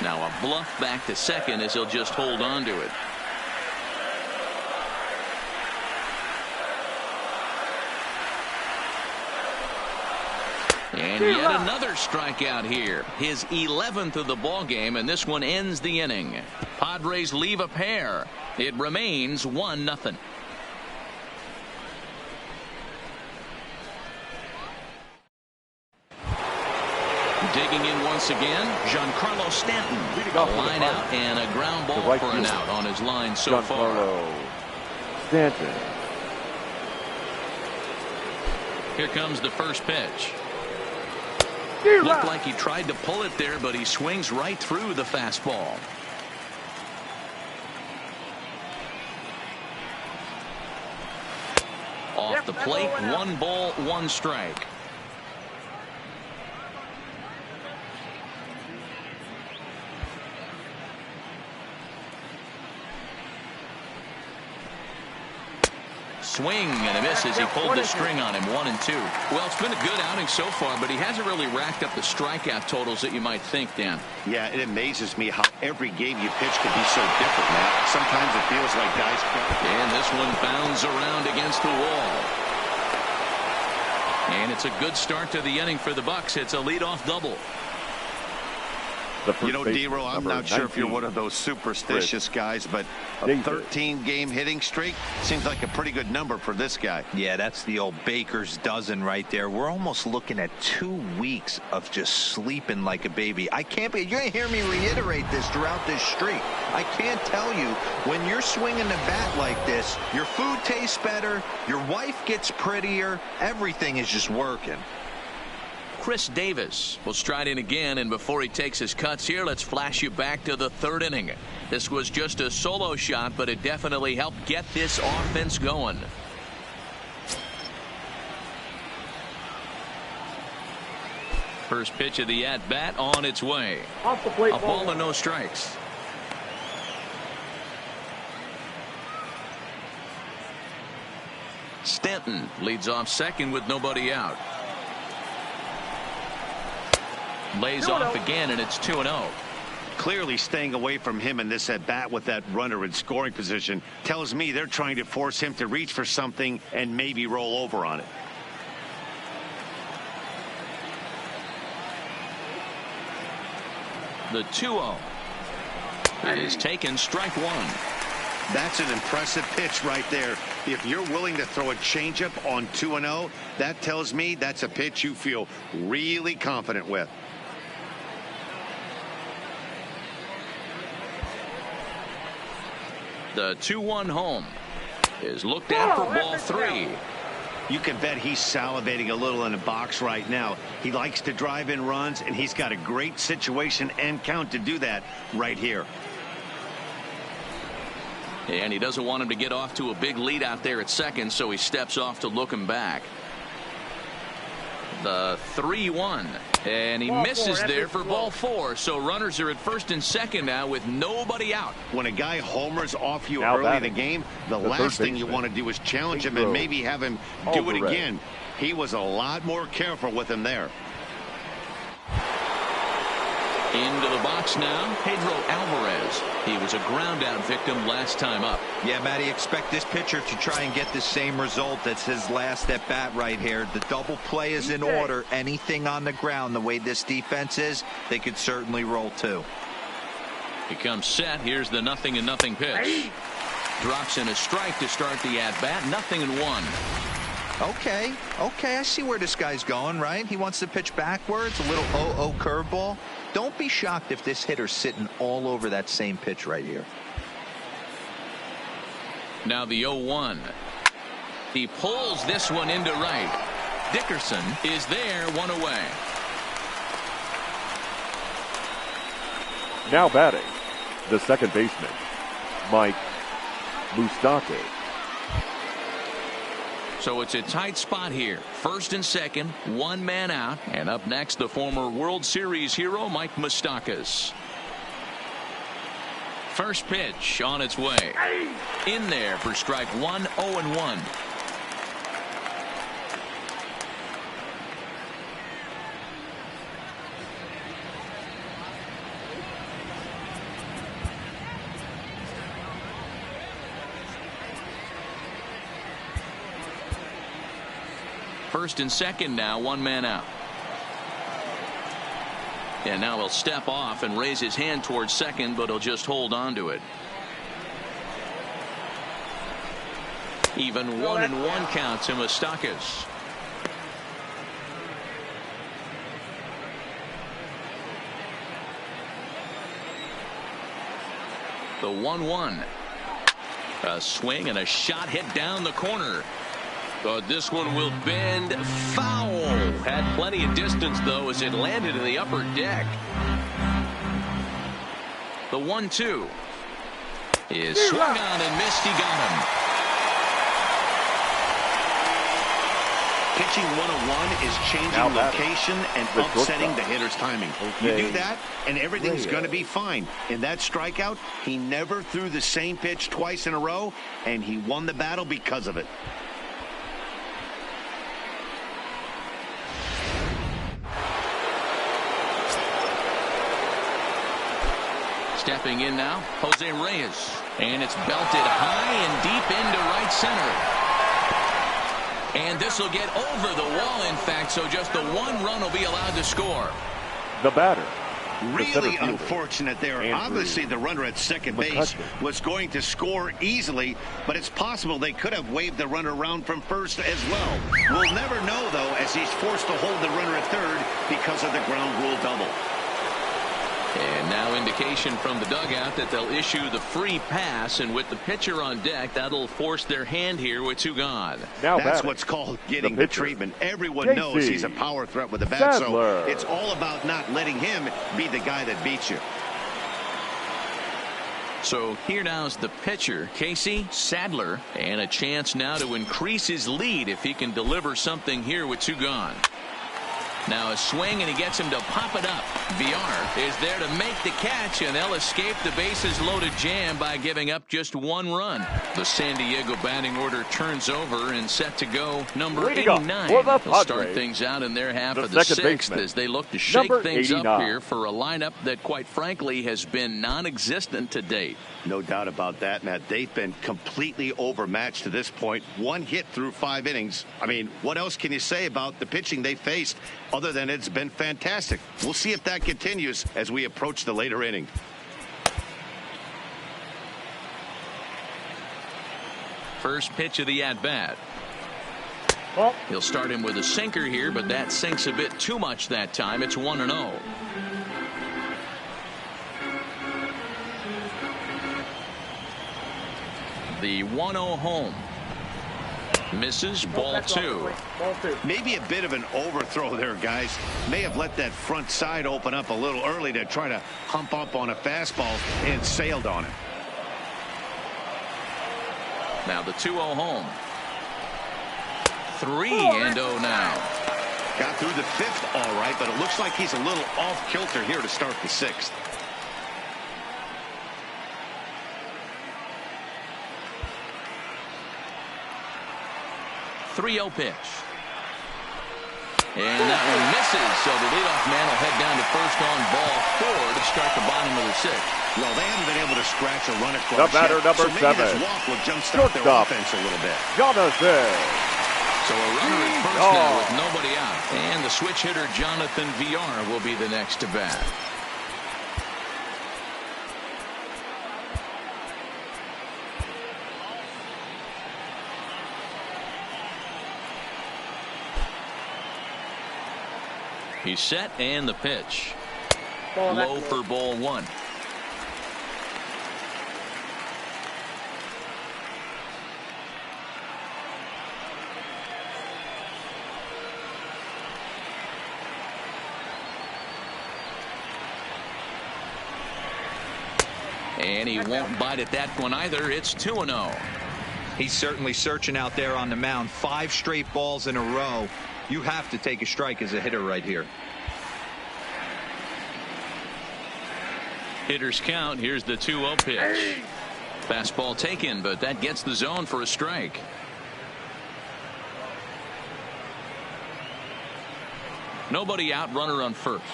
Now a bluff back to second as he'll just hold on to it. And yet another strikeout here. His 11th of the ball game, and this one ends the inning. Padres leave a pair. It remains 1-0. Digging in once again, Giancarlo Stanton. A line out and a ground ball right for an fielder. out on his line so far. Giancarlo Stanton. Here comes the first pitch. Get Looked right. like he tried to pull it there, but he swings right through the fastball. Off the plate, 1 ball, 1 strike. Swing and a miss as he pulled the string on him. 1-2. Well, it's been a good outing so far, but he hasn't really racked up the strikeout totals that you might think, Dan. Yeah, it amazes me how every game you pitch can be so different, Matt. Sometimes it feels like guys. And this one bounds around against the wall. And it's a good start to the inning for the Bucks. It's a leadoff double. You know, D-Row, I'm not sure if you're one of those superstitious guys, but a 13-game hitting streak seems like a pretty good number for this guy. Yeah, that's the old baker's dozen right there. We're almost looking at 2 weeks of just sleeping like a baby. I can't be. You're going to hear me reiterate this throughout this streak. I can't tell you, when you're swinging the bat like this, your food tastes better, your wife gets prettier, everything is just working. Chris Davis will stride in again, and before he takes his cuts here, let's flash you back to the 3rd inning. This was just a solo shot, but it definitely helped get this offense going. First pitch of the at-bat on its way. Off the plate, A ball and no strikes. Stanton leads off second with nobody out. Lays off again, and it's 2-0. Clearly staying away from him in this at-bat with that runner in scoring position tells me they're trying to force him to reach for something and maybe roll over on it. The 2-0 is taken, strike 1. That's an impressive pitch right there. If you're willing to throw a changeup on 2-0, that tells me that's a pitch you feel really confident with. The 2-1 home is looked at for ball 3. You can bet he's salivating a little in the box right now. He likes to drive in runs, and he's got a great situation and count to do that right here. And he doesn't want him to get off to a big lead out there at second, so he steps off to look him back. The 3-1, and he misses there for ball 4. So runners are at first and second now with nobody out. When a guy homers off you Now early in the batting, game, the the last third thing you baseman, want to do is challenge him Pedro and maybe have him do it Alvarez. again. He was a lot more careful with him there. Into the box now, Pedro Alvarez. He was a ground out victim last time up. Yeah, Matty, expect this pitcher to try and get the same result. That's his last at bat right here. The double play is in order. Anything on the ground, the way this defense is, they could certainly roll too. He comes set. Here's the 0-0 pitch. Drops in a strike to start the at bat. 0-1. Okay, I see where this guy's going, right? He wants to pitch backwards, a little 0-0 curveball. Don't be shocked if this hitter's sitting all over that same pitch right here. Now the 0-1. He pulls this one into right. Dickerson is there, one away. Now batting, the second baseman, Mike Moustakas. So it's a tight spot here. First and second, one man out. And up next, the former World Series hero, Mike Moustakas. First pitch on its way. In there for strike one, 0-1. First and second now, one man out. And now he'll step off and raise his hand towards second, but he'll just hold on to it. Even 1-1 count to Moustakas. The 1-1. A swing and a shot hit down the corner. But this one will bend foul. Had plenty of distance, though, as it landed in the upper deck. The 1-2 is swung on and missed. He got him. Pitching 101 is changing location and upsetting the hitter's timing. You do that, and everything's going to be fine. In that strikeout, he never threw the same pitch twice in a row, and he won the battle because of it. Stepping in now, Jose Reyes. And it's belted high and deep into right center. And this will get over the wall, in fact, so just the one run will be allowed to score. The batter. Really unfortunate there. Obviously, the runner at second base was going to score easily, but it's possible they could have waved the runner around from first as well. We'll never know, though, as he's forced to hold the runner at third because of the ground rule double. And now indication from the dugout that they'll issue the free pass, and with the pitcher on deck, that'll force their hand here with two gone. Now that's what's called getting the treatment. Everyone knows he's a power threat with the bat, so it's all about not letting him be the guy that beats you. So here now's the pitcher, Casey Sadler, and a chance now to increase his lead if he can deliver something here with two gone. Now a swing, and he gets him to pop it up. VR is there to make the catch, and they'll escape the bases loaded jam by giving up just one run. The San Diego batting order turns over and set to go number 89. They'll start things out in their half of the sixth as they look to shake things up here for a lineup that, quite frankly, has been non-existent to date. No doubt about that, Matt. They've been completely overmatched to this point. One hit through 5 innings. I mean, what else can you say about the pitching they faced other than it's been fantastic? We'll see if that continues as we approach the later inning. First pitch of the at-bat. He'll start him with a sinker here, but that sinks a bit too much that time. It's 1-0. The 1-0 home. Misses, ball two. Maybe a bit of an overthrow there, guys. May have let that front side open up a little early to try to hump up on a fastball and sailed on it. Now the 2-0 home. 3-0 now. Got through the 5th all right, but it looks like he's a little off kilter here to start the 6th. 3-0 pitch. And that one misses, so the leadoff man will head down to first on ball 4 to start the bottom of the 6th. Well, they haven't been able to scratch a run across. The batter, yet, number so maybe 7. this walk will jumpstart their offense a little bit. Jonathan. So a runner at first now with nobody out. And the switch hitter Jonathan VR will be the next to bat. He's set, and the pitch. Low for ball 1. And he won't bite at that one either. It's 2-0. He's certainly searching out there on the mound. 5 straight balls in a row. You have to take a strike as a hitter right here. Hitters count. Here's the 2-0 pitch. Fastball taken, but that gets the zone for a strike. Nobody out, runner on first.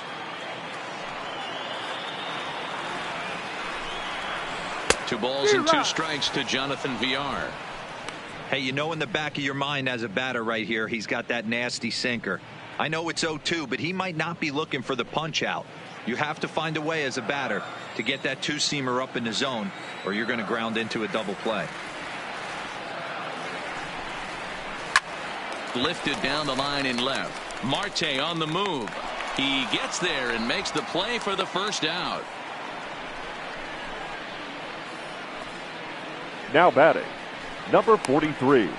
Two balls and 2 strikes to Jonathan VR. Hey, you know in the back of your mind as a batter right here, he's got that nasty sinker. I know it's 0-2, but he might not be looking for the punch out. You have to find a way as a batter to get that 2-seamer up in the zone, or you're going to ground into a double play. Lifted down the line in left. Marte on the move. He gets there and makes the play for the first out. Now batting, number 43.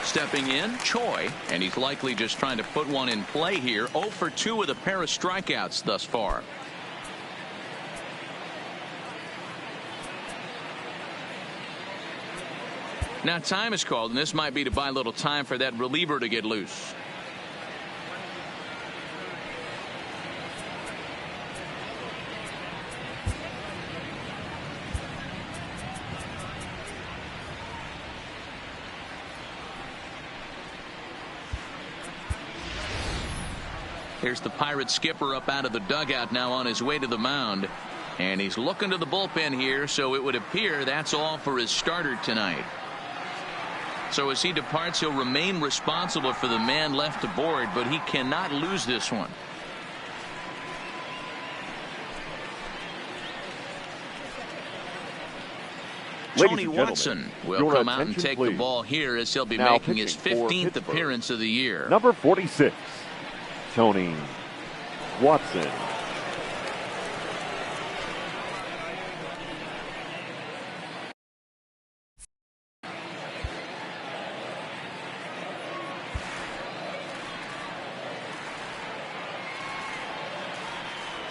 Stepping in, Choi, and he's likely just trying to put one in play here. 0 for 2 with a pair of strikeouts thus far. Now time is called, and this might be to buy a little time for that reliever to get loose. Here's the Pirates skipper up out of the dugout now on his way to the mound. And he's looking to the bullpen here, so it would appear that's all for his starter tonight. So as he departs, he'll remain responsible for the man left aboard, but he cannot lose this one. Tony Watson will come out and take the ball here as he'll be making his 15th appearance of the year. Number 46. Tony Watson.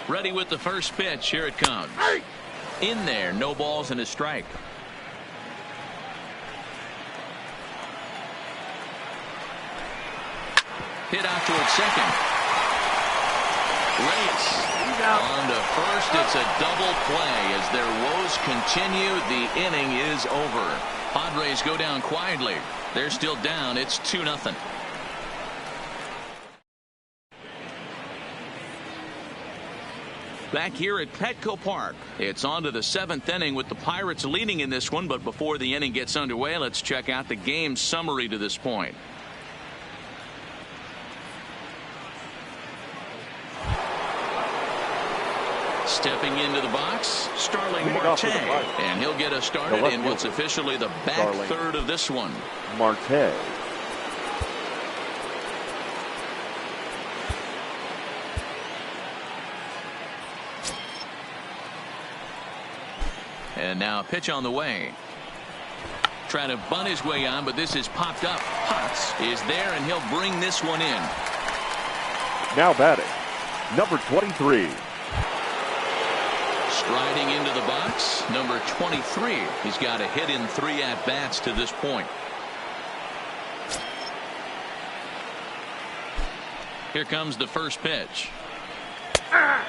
Ready with the first pitch. Here it comes. In there, no balls and a strike. Hit out towards second. Race on to first. It's a double play as their woes continue. The inning is over. Padres go down quietly. They're still down. It's 2-0. Back here at Petco Park, it's on to the 7th inning with the Pirates leading in this one. But before the inning gets underway, let's check out the game summary to this point. Stepping into the box, Starling Marte, and he'll get us started in what's officially the back third of this one. Marte. And now a pitch on the way. Trying to bunt his way on, but this is popped up. Potts is there, and he'll bring this one in. Now batting, number 23. Striding into the box, number 23. He's got a hit in 3 at-bats to this point. Here comes the first pitch.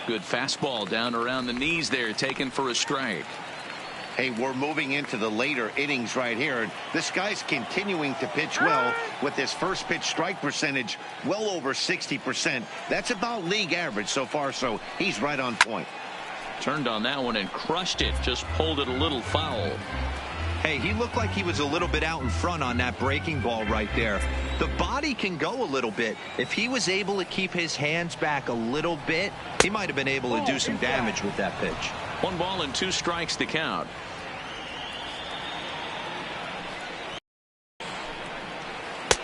Good fastball down around the knees there, taken for a strike. Hey, we're moving into the later innings right here. And this guy's continuing to pitch well with his first pitch strike percentage well over 60%. That's about league average so far, so he's right on point. Turned on that one and crushed it. Just pulled it a little foul. Hey, he looked like he was a little bit out in front on that breaking ball right there. The body can go a little bit. If he was able to keep his hands back a little bit, he might have been able to do some damage with that pitch. 1 ball and 2 strikes to count.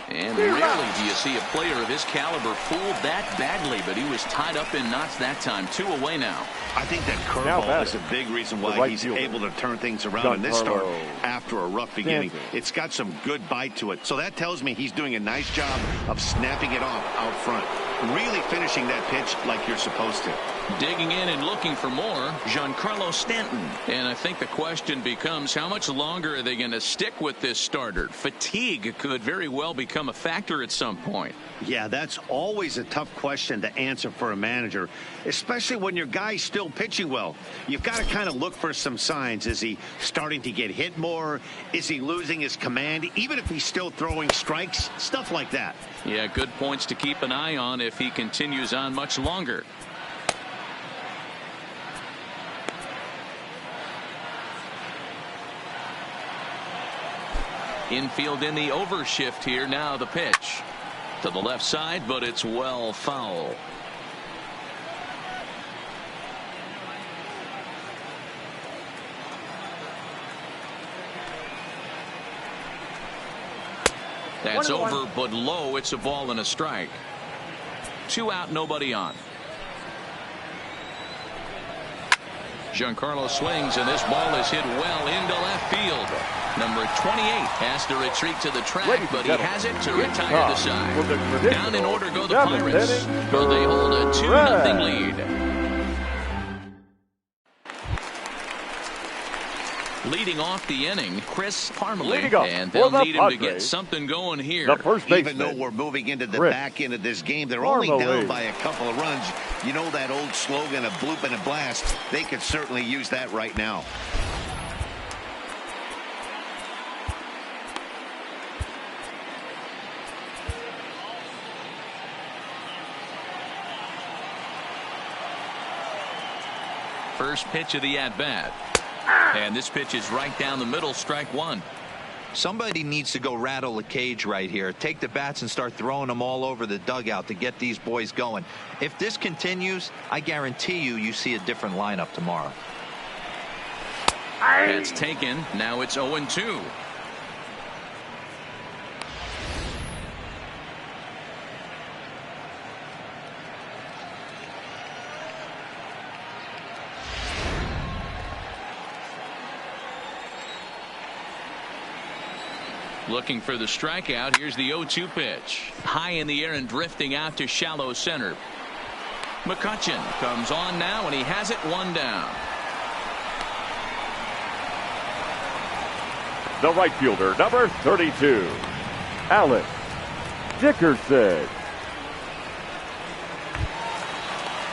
And rarely do you see a player of his caliber fooled that badly, but he was tied up in knots that time. 2 away now. I think that curveball is a big reason why he's able to turn things around in this start after a rough beginning. It's got some good bite to it. So that tells me he's doing a nice job of snapping it off out front. Really finishing that pitch like you're supposed to. Digging in and looking for more, Giancarlo Stanton. And I think the question becomes, how much longer are they going to stick with this starter? Fatigue could very well become a factor at some point. Yeah, that's always a tough question to answer for a manager, especially when your guy's still pitching well. You've got to kind of look for some signs. Is he starting to get hit more? Is he losing his command, even if he's still throwing strikes? Stuff like that. Yeah, good points to keep an eye on if he continues on much longer. Infield in the overshift here. Now the pitch to the left side, but it's well foul. That's over, but low. It's a ball and a strike. 2 out, nobody on. Giancarlo swings, and this ball is hit well into left field. Number 28 has to retreat to the track, but he has it to retire the side. Down in order go the Pirates, but they hold a 2-0 lead. Leading off the inning, Chris Parmalee, and they'll need him to get something going here. Even though we're moving into the back end of this game, they're only down by a couple of runs. You know that old slogan, a bloop and a blast. They could certainly use that right now. First pitch of the at-bat. And this pitch is right down the middle, strike 1. Somebody needs to go rattle a cage right here. Take the bats and start throwing them all over the dugout to get these boys going. If this continues, I guarantee you see a different lineup tomorrow. That's taken. Now it's 0-2. Looking for the strikeout. Here's the 0-2 pitch. High in the air and drifting out to shallow center. McCutchen comes on now, and he has it 1 down. The right fielder, number 32, Alex Dickerson.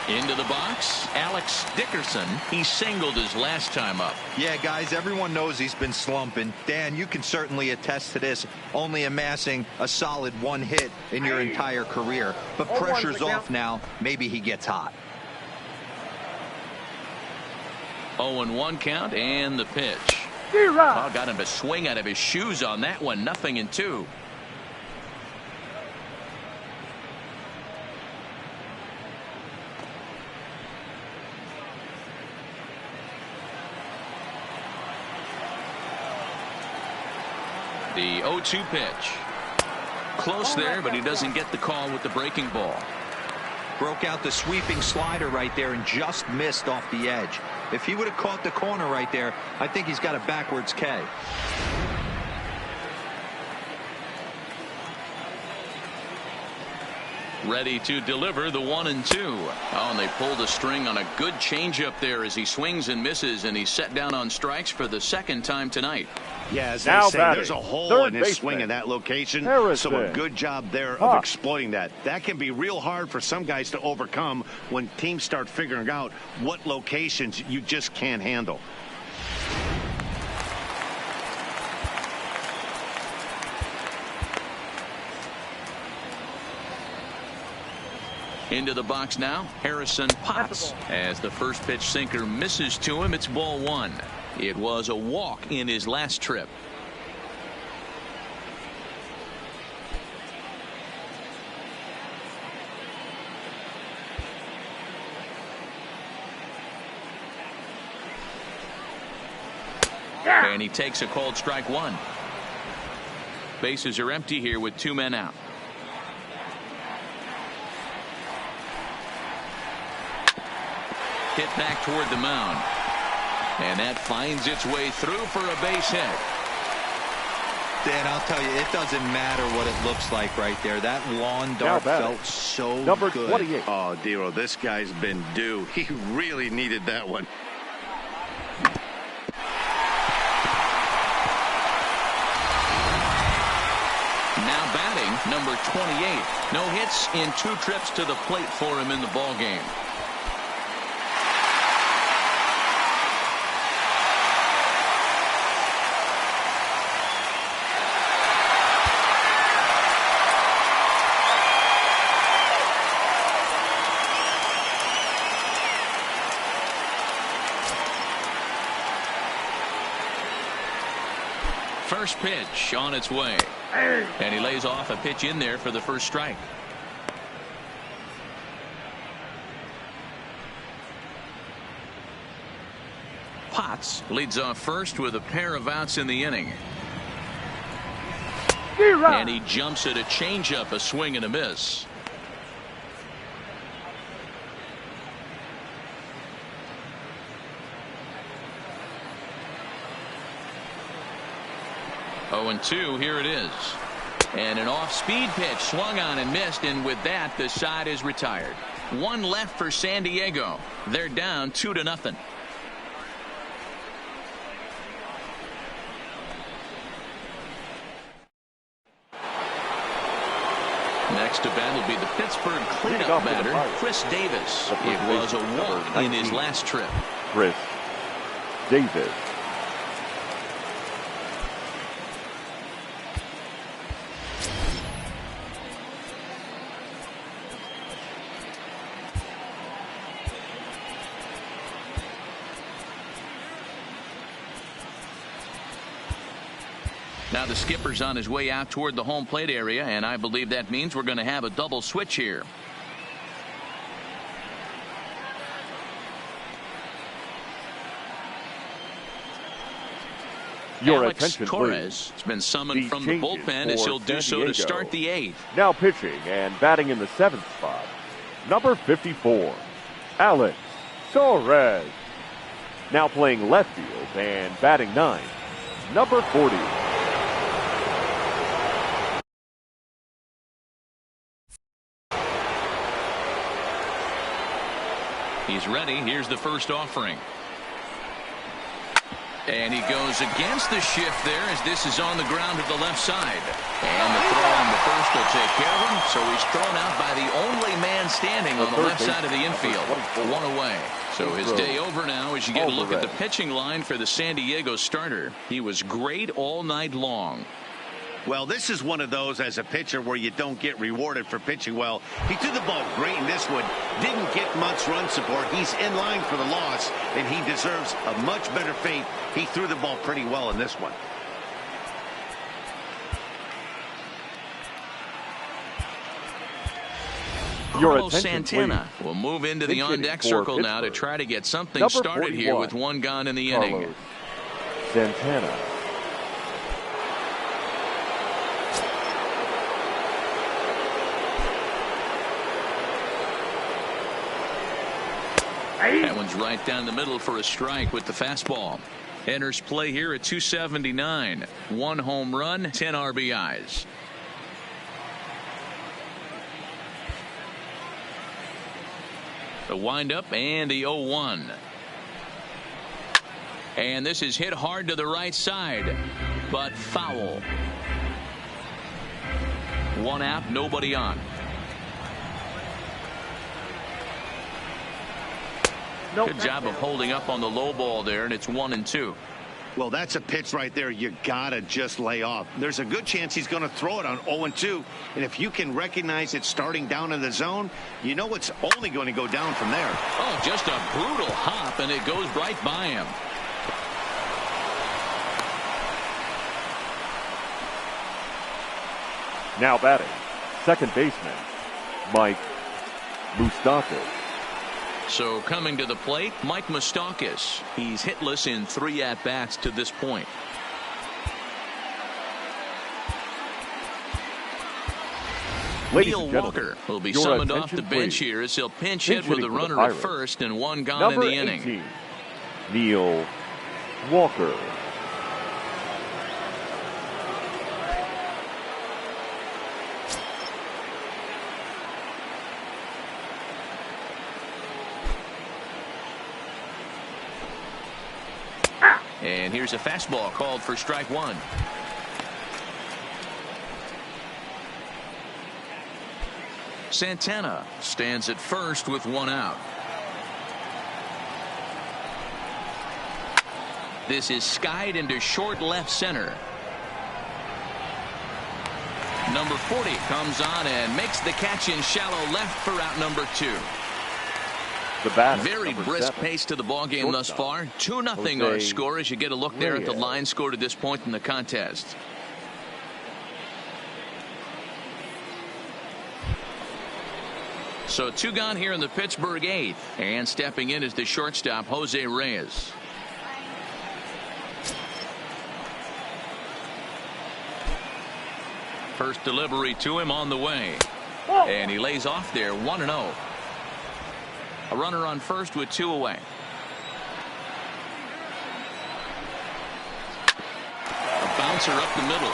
Into the box, Alex Dickerson. He singled his last time up. Yeah, guys, everyone knows he's been slumping. Dan, you can certainly attest to this, only amassing a solid 1 hit in your entire career. But pressure's off now. Maybe he gets hot. 0-1 count, and the pitch. Oh, got him to swing out of his shoes on that one. 0-2. The 0-2 pitch. Close there, but he doesn't get the call with the breaking ball. Broke out the sweeping slider right there and just missed off the edge. If he would have caught the corner right there, I think he's got a backwards K. Ready to deliver the 1-2. Oh, and they pulled a string on a good changeup there as he swings and misses, and he's set down on strikes for the 2nd time tonight. Yeah, as they say, there's a hole in his swing in that location, so a good job there of exploiting that. That can be real hard for some guys to overcome when teams start figuring out what locations you just can't handle. Into the box now, Harrison Potts. As the first pitch sinker misses to him, it's ball one. It was a walk in his last trip. And he takes a called strike one. Bases are empty here with 2 men out. Hit back toward the mound. And that finds its way through for a base hit. Dan, I'll tell you, it doesn't matter what it looks like right there. That lawn dart felt so number good. 28. Oh, Dero, this guy's been due. He really needed that one. Now batting, number 28. No hits in 2 trips to the plate for him in the ballgame. First pitch on its way. And he lays off a pitch in there for the first strike. Potts leads off first with a pair of outs in the inning. And he jumps at a changeup, a swing and a miss. Oh, and 2, here it is. And an off-speed pitch swung on and missed, and with that, the side is retired. 1 left for San Diego. They're down 2-0. Next to bat will be the Pittsburgh cleanup batter, Chris Davis. It was a walk in his last trip. Chris Davis. Now the skipper's on his way out toward the home plate area, and I believe that means we're going to have a double switch here. Your Alex attention, Torres please. has been summoned from the bullpen as he'll do so to start the 8th. Now pitching and batting in the 7th spot, number 54, Alex Torres. Now playing left field and batting 9, number 40. He's ready. Here's the first offering. And he goes against the shift there as this is on the ground to the left side. And the throw on the first will take care of him. So he's thrown out by the only man standing on the left side of the infield. 1 away. So his day over now as you get a look at the pitching line for the San Diego starter. He was great all night long. Well, this is one of those as a pitcher where you don't get rewarded for pitching well. He threw the ball great in this one. Didn't get much run support. He's in line for the loss, and he deserves a much better fate. He threw the ball pretty well in this one. Your Carlos Santana will move into the on-deck circle now to try to get something started here with 1 gone in the inning. Santana. That one's right down the middle for a strike with the fastball. Enters play here at 279. 1 home run, 10 RBIs. The windup and the 0-1. And this is hit hard to the right side, but foul. 1 out, nobody on. Good job of holding up on the low ball there, and it's 1-2. Well, that's a pitch right there you gotta just lay off. There's a good chance he's going to throw it on 0-2, and if you can recognize it starting down in the zone, you know it's only going to go down from there. Oh, just a brutal hop, and it goes right by him. Now batting, second baseman, Mike Moustakas. So coming to the plate, Mike Moustakas. He's hitless in 3 at-bats to this point. Neil Walker will be summoned off the bench here as he'll pinch hit with a runner at first and 1 gone in the inning. 18, Neil Walker. And here's a fastball called for strike 1. Santana stands at first with 1 out. This is skied into short left center. Number 40 comes on and makes the catch in shallow left for out number 2. Very brisk pace to the ball game thus far. 2-0 our score as you get a look there at the line score to this point in the contest. So 2 gone here in the Pittsburgh 8th, and stepping in is the shortstop Jose Reyes. First delivery to him on the way, and he lays off there 1-0. A runner on first with 2 away. A bouncer up the middle.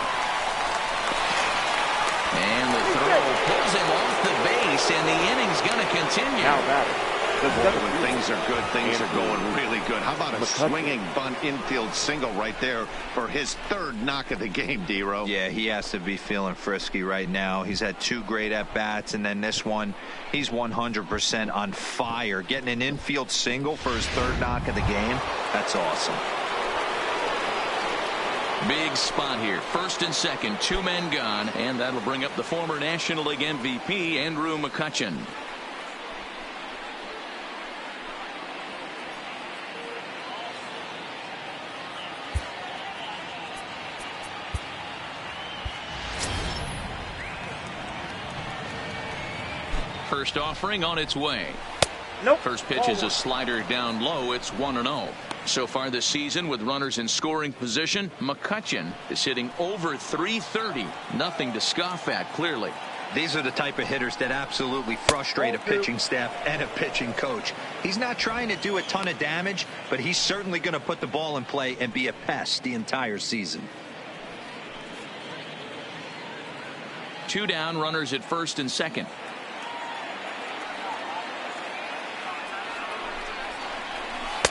And the throw pulls him off the base, and the inning's going to continue. Now batting. When things are good, things are going really good. How about a swinging bunt infield single right there for his 3rd knock of the game, D-Row? Yeah, he has to be feeling frisky right now. He's had 2 great at-bats, and then this one, he's 100% on fire. Getting an infield single for his 3rd knock of the game, that's awesome. Big spot here. First and second, 2 men gone, and that'll bring up the former National League MVP, Andrew McCutchen. First offering on its way. First pitch is a slider down low. It's 1-0. So far this season, with runners in scoring position, McCutchen is hitting over .330. Nothing to scoff at, clearly. These are the type of hitters that absolutely frustrate a pitching staff and a pitching coach. He's not trying to do a ton of damage, but he's certainly going to put the ball in play and be a pest the entire season. 2 down, runners at first and second.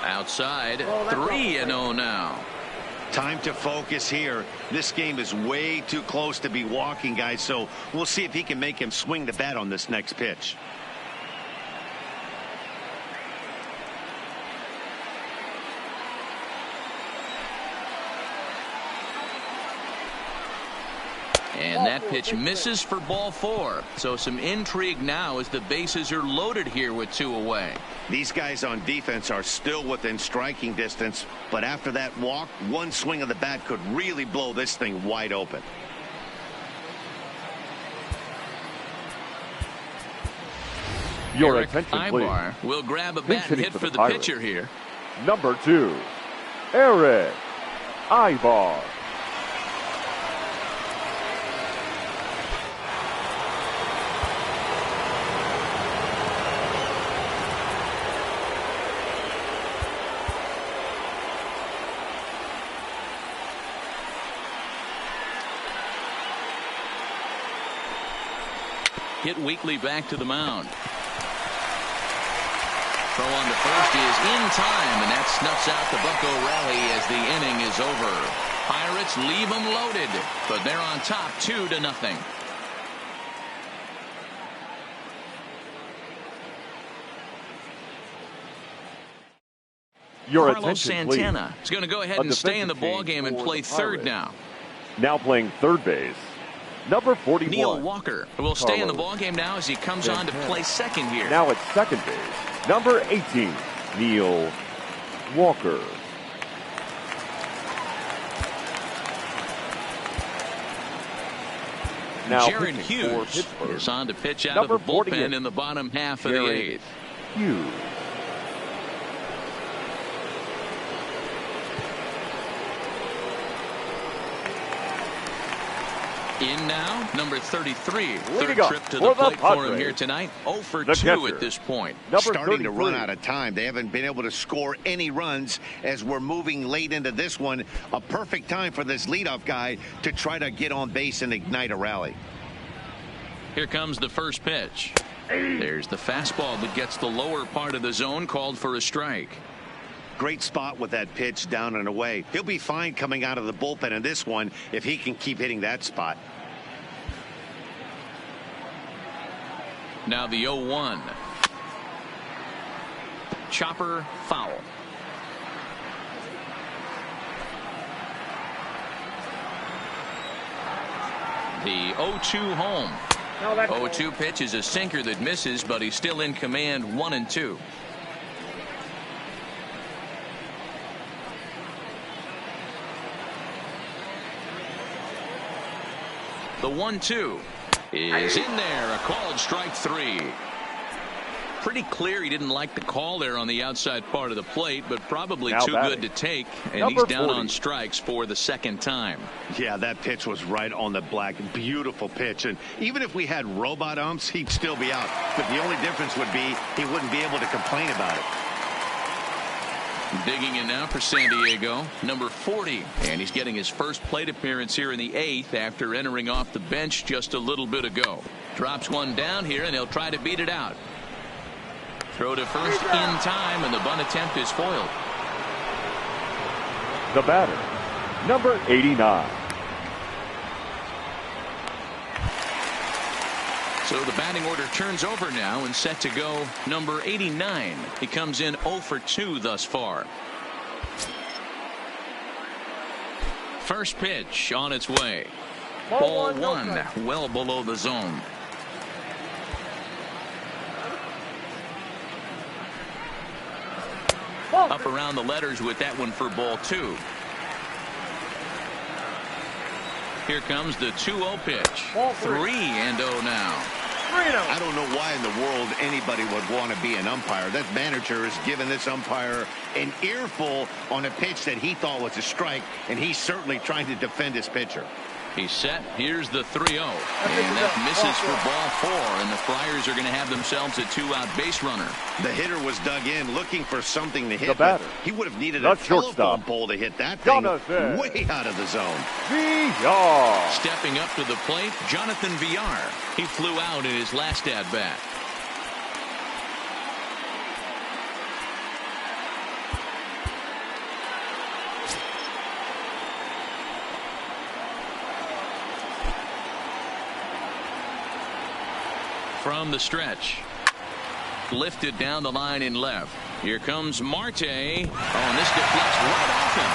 Outside, 3-0 now. Time to focus here. This game is way too close to be walking, guys, so we'll see if he can make him swing the bat on this next pitch. And that pitch misses for ball 4. So some intrigue now as the bases are loaded here with 2 away. These guys on defense are still within striking distance, but after that walk, 1 swing of the bat could really blow this thing wide open. Your Eric attention, Ibar please. will grab a bat and hit for the Pirates. pitcher here. Number 2, Eric Ibar. Hit weakly back to the mound. Throw on to first is in time, and that snuffs out the Bucco rally as the inning is over. Pirates leave them loaded, but they're on top 2-0. Your Carlos attention, please. Santana is going to go ahead A and stay in the defensive ball game and change play for the third Pirates. now. Now playing third base, number 41. Neil Walker will stay in the Carlos ball game now as he comes on to play second here. Now at second base, number 18, Neil Walker. Now Jared pitching for Hughes Pittsburgh, is on to pitch out number of the bullpen 48, in the bottom half of the Jared eighth. Hughes. In now, number 33. Third Leading up trip to the for the plate for him Padres, here tonight. 0 for the 2 catcher, at this point. number Starting to 33. run out of time. They haven't been able to score any runs as we're moving late into this one. A perfect time for this leadoff guy to try to get on base and ignite a rally. Here comes the first pitch. There's the fastball that gets the lower part of the zone, called for a strike. Great spot with that pitch down and away. He'll be fine coming out of the bullpen in this one if he can keep hitting that spot. Now the 0-1. Chopper foul. The 0-2 home. 0-2 pitch is a sinker that misses, but he's still in command, 1-2. The 1-2 is in there. A called strike 3. Pretty clear he didn't like the call there on the outside part of the plate, but probably Now too batting, good to take, and number he's down 40. on strikes for the second time. Yeah, that pitch was right on the black. Beautiful pitch. And even if we had robot umps, he'd still be out. But the only difference would be he wouldn't be able to complain about it. Digging in now for San Diego, number 40. And he's getting his first plate appearance here in the 8th after entering off the bench just a little bit ago. Drops one down here, and he'll try to beat it out. Throw to first in time, and the bunt attempt is foiled. The batter, number 89. So the batting order turns over now and set to go number 89. He comes in 0 for 2 thus far. First pitch on its way. Ball 1, well below the zone. Up around the letters with that one for ball 2. Here comes the 2-0 pitch. 3-0 now. I don't know why in the world anybody would want to be an umpire. That manager has given this umpire an earful on a pitch that he thought was a strike, and he's certainly trying to defend his pitcher. He's set. Here's the 3-0. And that misses for ball 4. And the Friars are going to have themselves a 2-out base runner. The hitter was dug in looking for something to hit. The batter, but he would have needed the a telephone shortstop, pole to hit that thing Jonathan way out of the zone. Villar. Stepping up to the plate, Jonathan Villar. He flew out in his last at-bat. From the stretch. Lifted down the line in left. Here comes Marte. Oh, and this deflects right off him.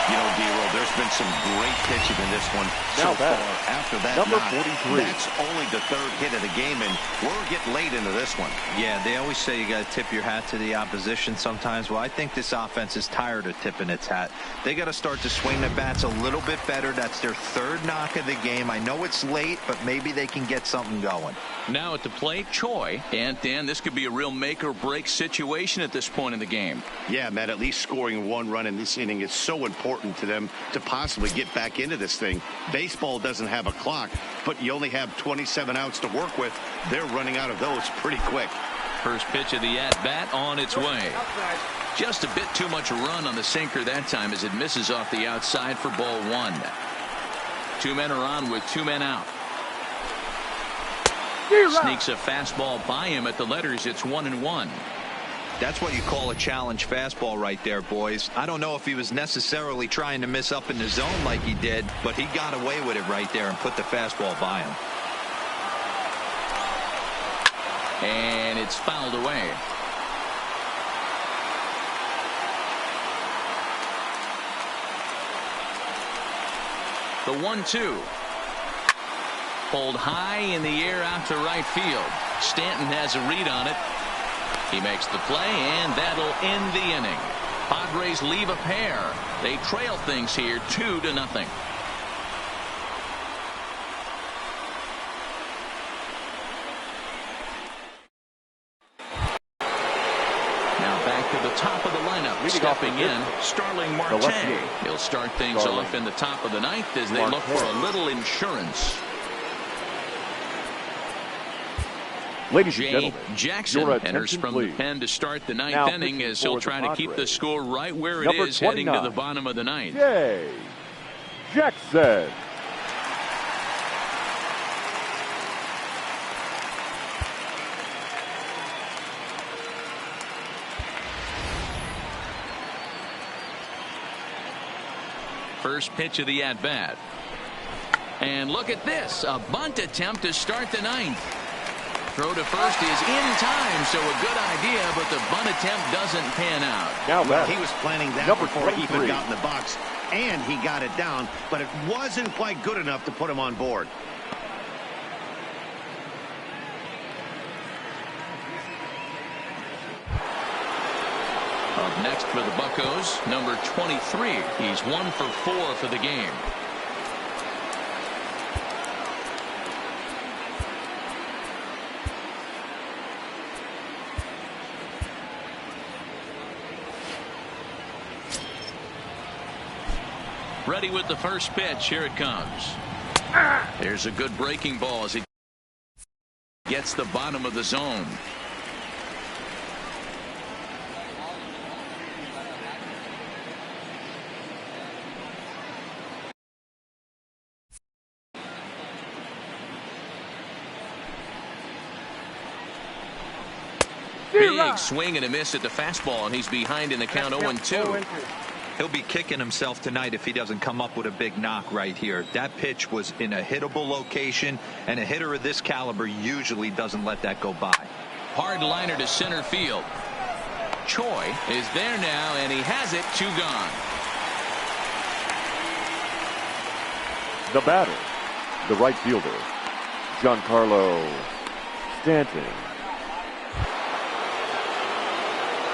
You know, D-Roll, there's been some great pitching in this one Now so far. After that number knock, 43. that's only the third hit of the game, and we're getting late into this one. Yeah, they always say you got to tip your hat to the opposition sometimes. Well, I think this offense is tired of tipping its hat. They got to start to swing the bats a little bit better. That's their third knock of the game. I know it's late, but maybe they can get something going. Now at the plate, Choi. And Dan, this could be a real make or break situation at this point in the game. Yeah, Matt, at least scoring one run in this inning is so important to them to possibly get back into this thing. Baseball doesn't have a clock, but you only have 27 outs to work with. They're running out of those pretty quick. First pitch of the at-bat on its way. Just a bit too much run on the sinker that time as it misses off the outside for ball 1. 2 men are on with 2 men out. Sneaks a fastball by him at the letters. It's 1-1. That's what you call a challenge fastball right there, boys. I don't know if he was necessarily trying to miss up in the zone like he did, but he got away with it right there and put the fastball by him. And it's fouled away. The 1-2. Pulled high in the air out to right field. Stanton has a read on it. He makes the play, and that'll end the inning. Padres leave a pair. They trail things here 2-0. Now back to the top of the lineup. Stepping in, Starling Marte. He'll start things off in the top of the ninth as they look for a little insurance. Ladies and gentlemen, Jackson enters from the pen to start the ninth inning as he'll try to keep the score right where it is heading to the bottom of the ninth. Jay Jackson. First pitch of the at-bat. And look at this, a bunt attempt to start the ninth. Throw to first is in time, so a good idea, but the bunt attempt doesn't pan out. Well, he was planning that before he even got in the box, and he got it down, but it wasn't quite good enough to put him on board. Up next for the Buccos, number 23. He's 1 for 4 for the game. Ready with the first pitch. Here it comes. There's a good breaking ball as he gets the bottom of the zone. Big swing and a miss at the fastball, and he's behind in the count 0-2. He'll be kicking himself tonight if he doesn't come up with a big knock right here. That pitch was in a hittable location, and a hitter of this caliber usually doesn't let that go by. Hard liner to center field. Choi is there now, and he has it. 2 gone. The batter, the right fielder, Giancarlo Stanton.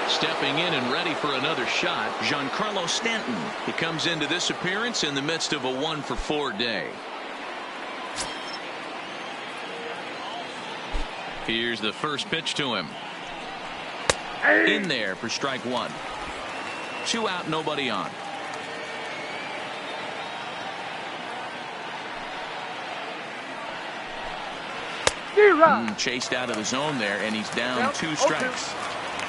Stepping in and ready for another shot, Giancarlo Stanton. He comes into this appearance in the midst of a 1 for 4 day. Here's the first pitch to him. In there for strike 1. 2 out, nobody on. Chased out of the zone there, and he's down 2 strikes.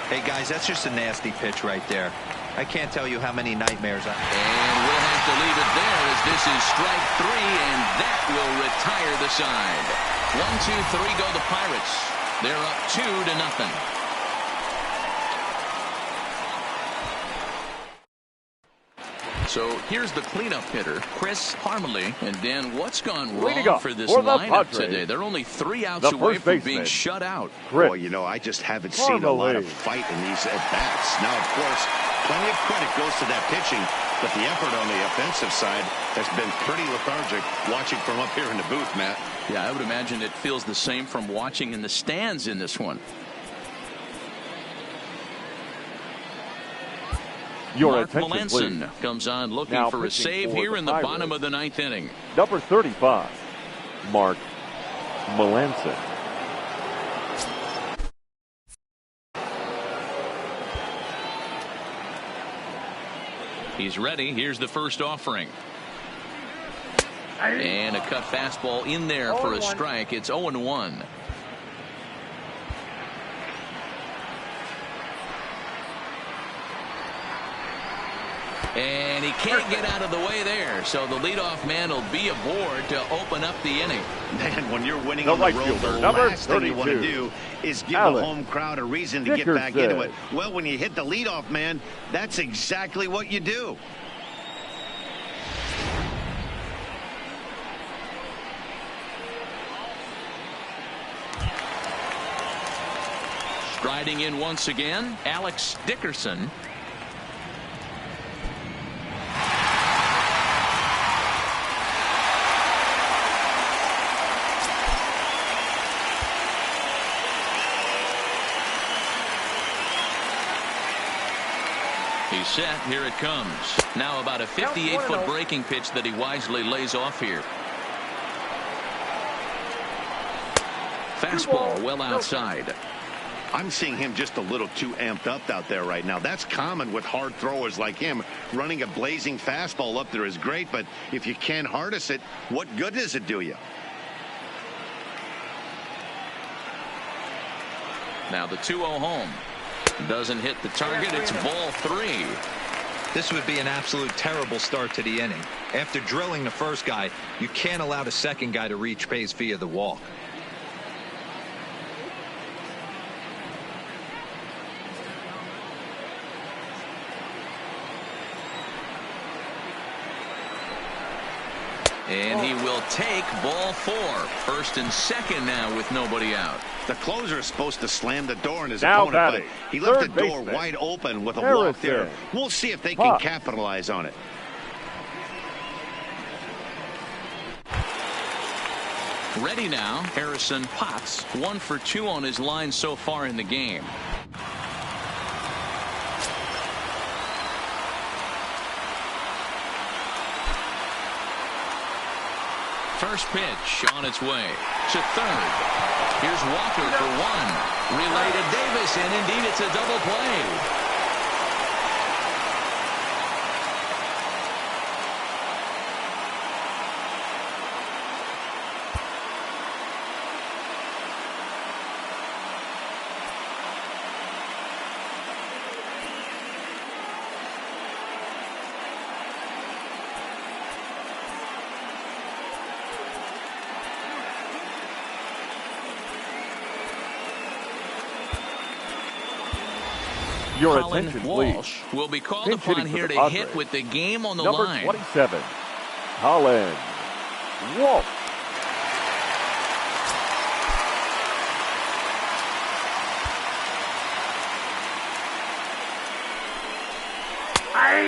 Hey, guys, that's just a nasty pitch right there. I can't tell you how many nightmares I... And we'll have to leave it there as this is strike 3, and that will retire the side. 1, 2, 3 go the Pirates. They're up 2-0. So here's the cleanup hitter, Chris Harmley. And Dan, what's gone wrong for this lineup today? They're only 3 outs away from being shut out. Boy, you know, I just haven't seen a lot of fight in these at-bats. Now, of course, plenty of credit goes to that pitching, but the effort on the offensive side has been pretty lethargic watching from up here in the booth, Matt. Yeah, I would imagine it feels the same from watching in the stands in this one. Mark Melanson comes on looking for a save here in the bottom of the 9th inning. Number 35, Mark Melanson. He's ready. Here's the first offering. And a cut fastball in there for a strike. It's 0-1. And he can't get out of the way there, so the leadoff man will be aboard to open up the inning. Man, when you're winning on the road, the last thing you want to do is give the home crowd a reason to get back into it. Well, when you hit the leadoff man, that's exactly what you do. Striding in once again, Alex Dickerson. set. Here it comes. Now about a 58-foot breaking pitch that he wisely lays off here. Fastball well outside. I'm seeing him just a little too amped up out there right now. That's common with hard throwers like him. Running a blazing fastball up there is great, but if you can't harness it, what good does it do you? Now the 2-0 home. Doesn't hit the target. It's ball 3. This would be an absolute terrible start to the inning. After drilling the first guy, you can't allow the second guy to reach base via the walk. And he will take ball 4. First and second now with nobody out. The closer is supposed to slam the door on his Now opponent, batting, but he left the third door baseman, wide open with a Harrison. walk there. We'll see if they can capitalize on it. Ready now, Harrison Potts. 1 for 2 on his line so far in the game. First pitch on its way to third. Here's Walker for 1. Relay to Davis, and indeed it's a double play. Your Colin attention, Walsh please. will be called Pinch upon hitting for here the to Padres. hit with the game on the Number line. 27, Colin Walsh.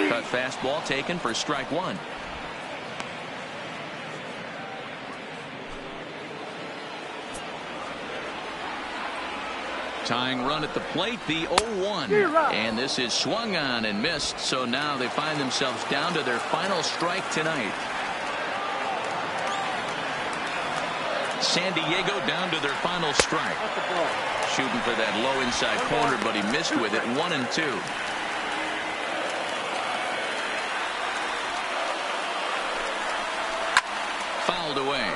Cut fastball taken for strike 1. Tying run at the plate, the 0-1. And this is swung on and missed, so now they find themselves down to their final strike tonight. San Diego down to their final strike. Shooting for that low inside corner, but he missed with it. 1-2. Fouled away.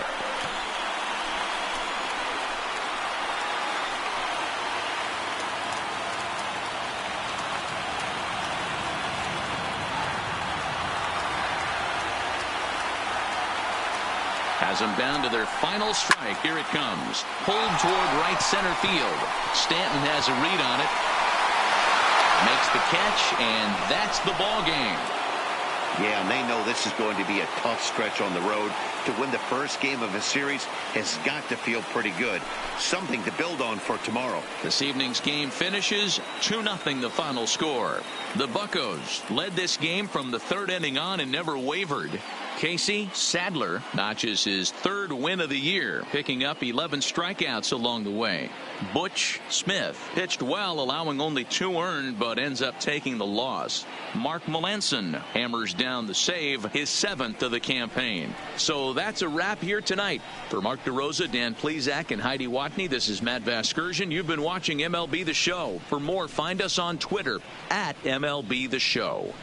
Has them down to their final strike. Here it comes. Pulled toward right center field. Stanton has a read on it. Makes the catch, and that's the ball game. Yeah, and they know this is going to be a tough stretch on the road. To win the first game of a series has got to feel pretty good. Something to build on for tomorrow. This evening's game finishes 2-0 the final score. The Buccos led this game from the third inning on and never wavered. Casey Sadler notches his 3rd win of the year, picking up 11 strikeouts along the way. Butch Smith pitched well, allowing only 2 earned, but ends up taking the loss. Mark Melanson hammers down the save, his 7th of the campaign. So that's a wrap here tonight. For Mark DeRosa, Dan Plesac, and Heidi Watney, this is Matt Vasgersian. You've been watching MLB The Show. For more, find us on Twitter at MLB The Show.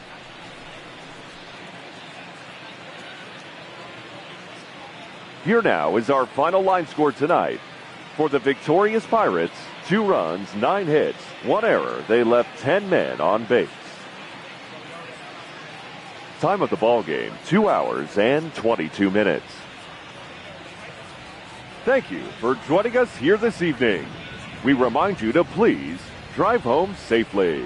Here now is our final line score tonight. For the victorious Pirates, 2 runs, 9 hits, 1 error. They left 10 men on base. Time of the ball game, 2 hours and 22 minutes. Thank you for joining us here this evening. We remind you to please drive home safely.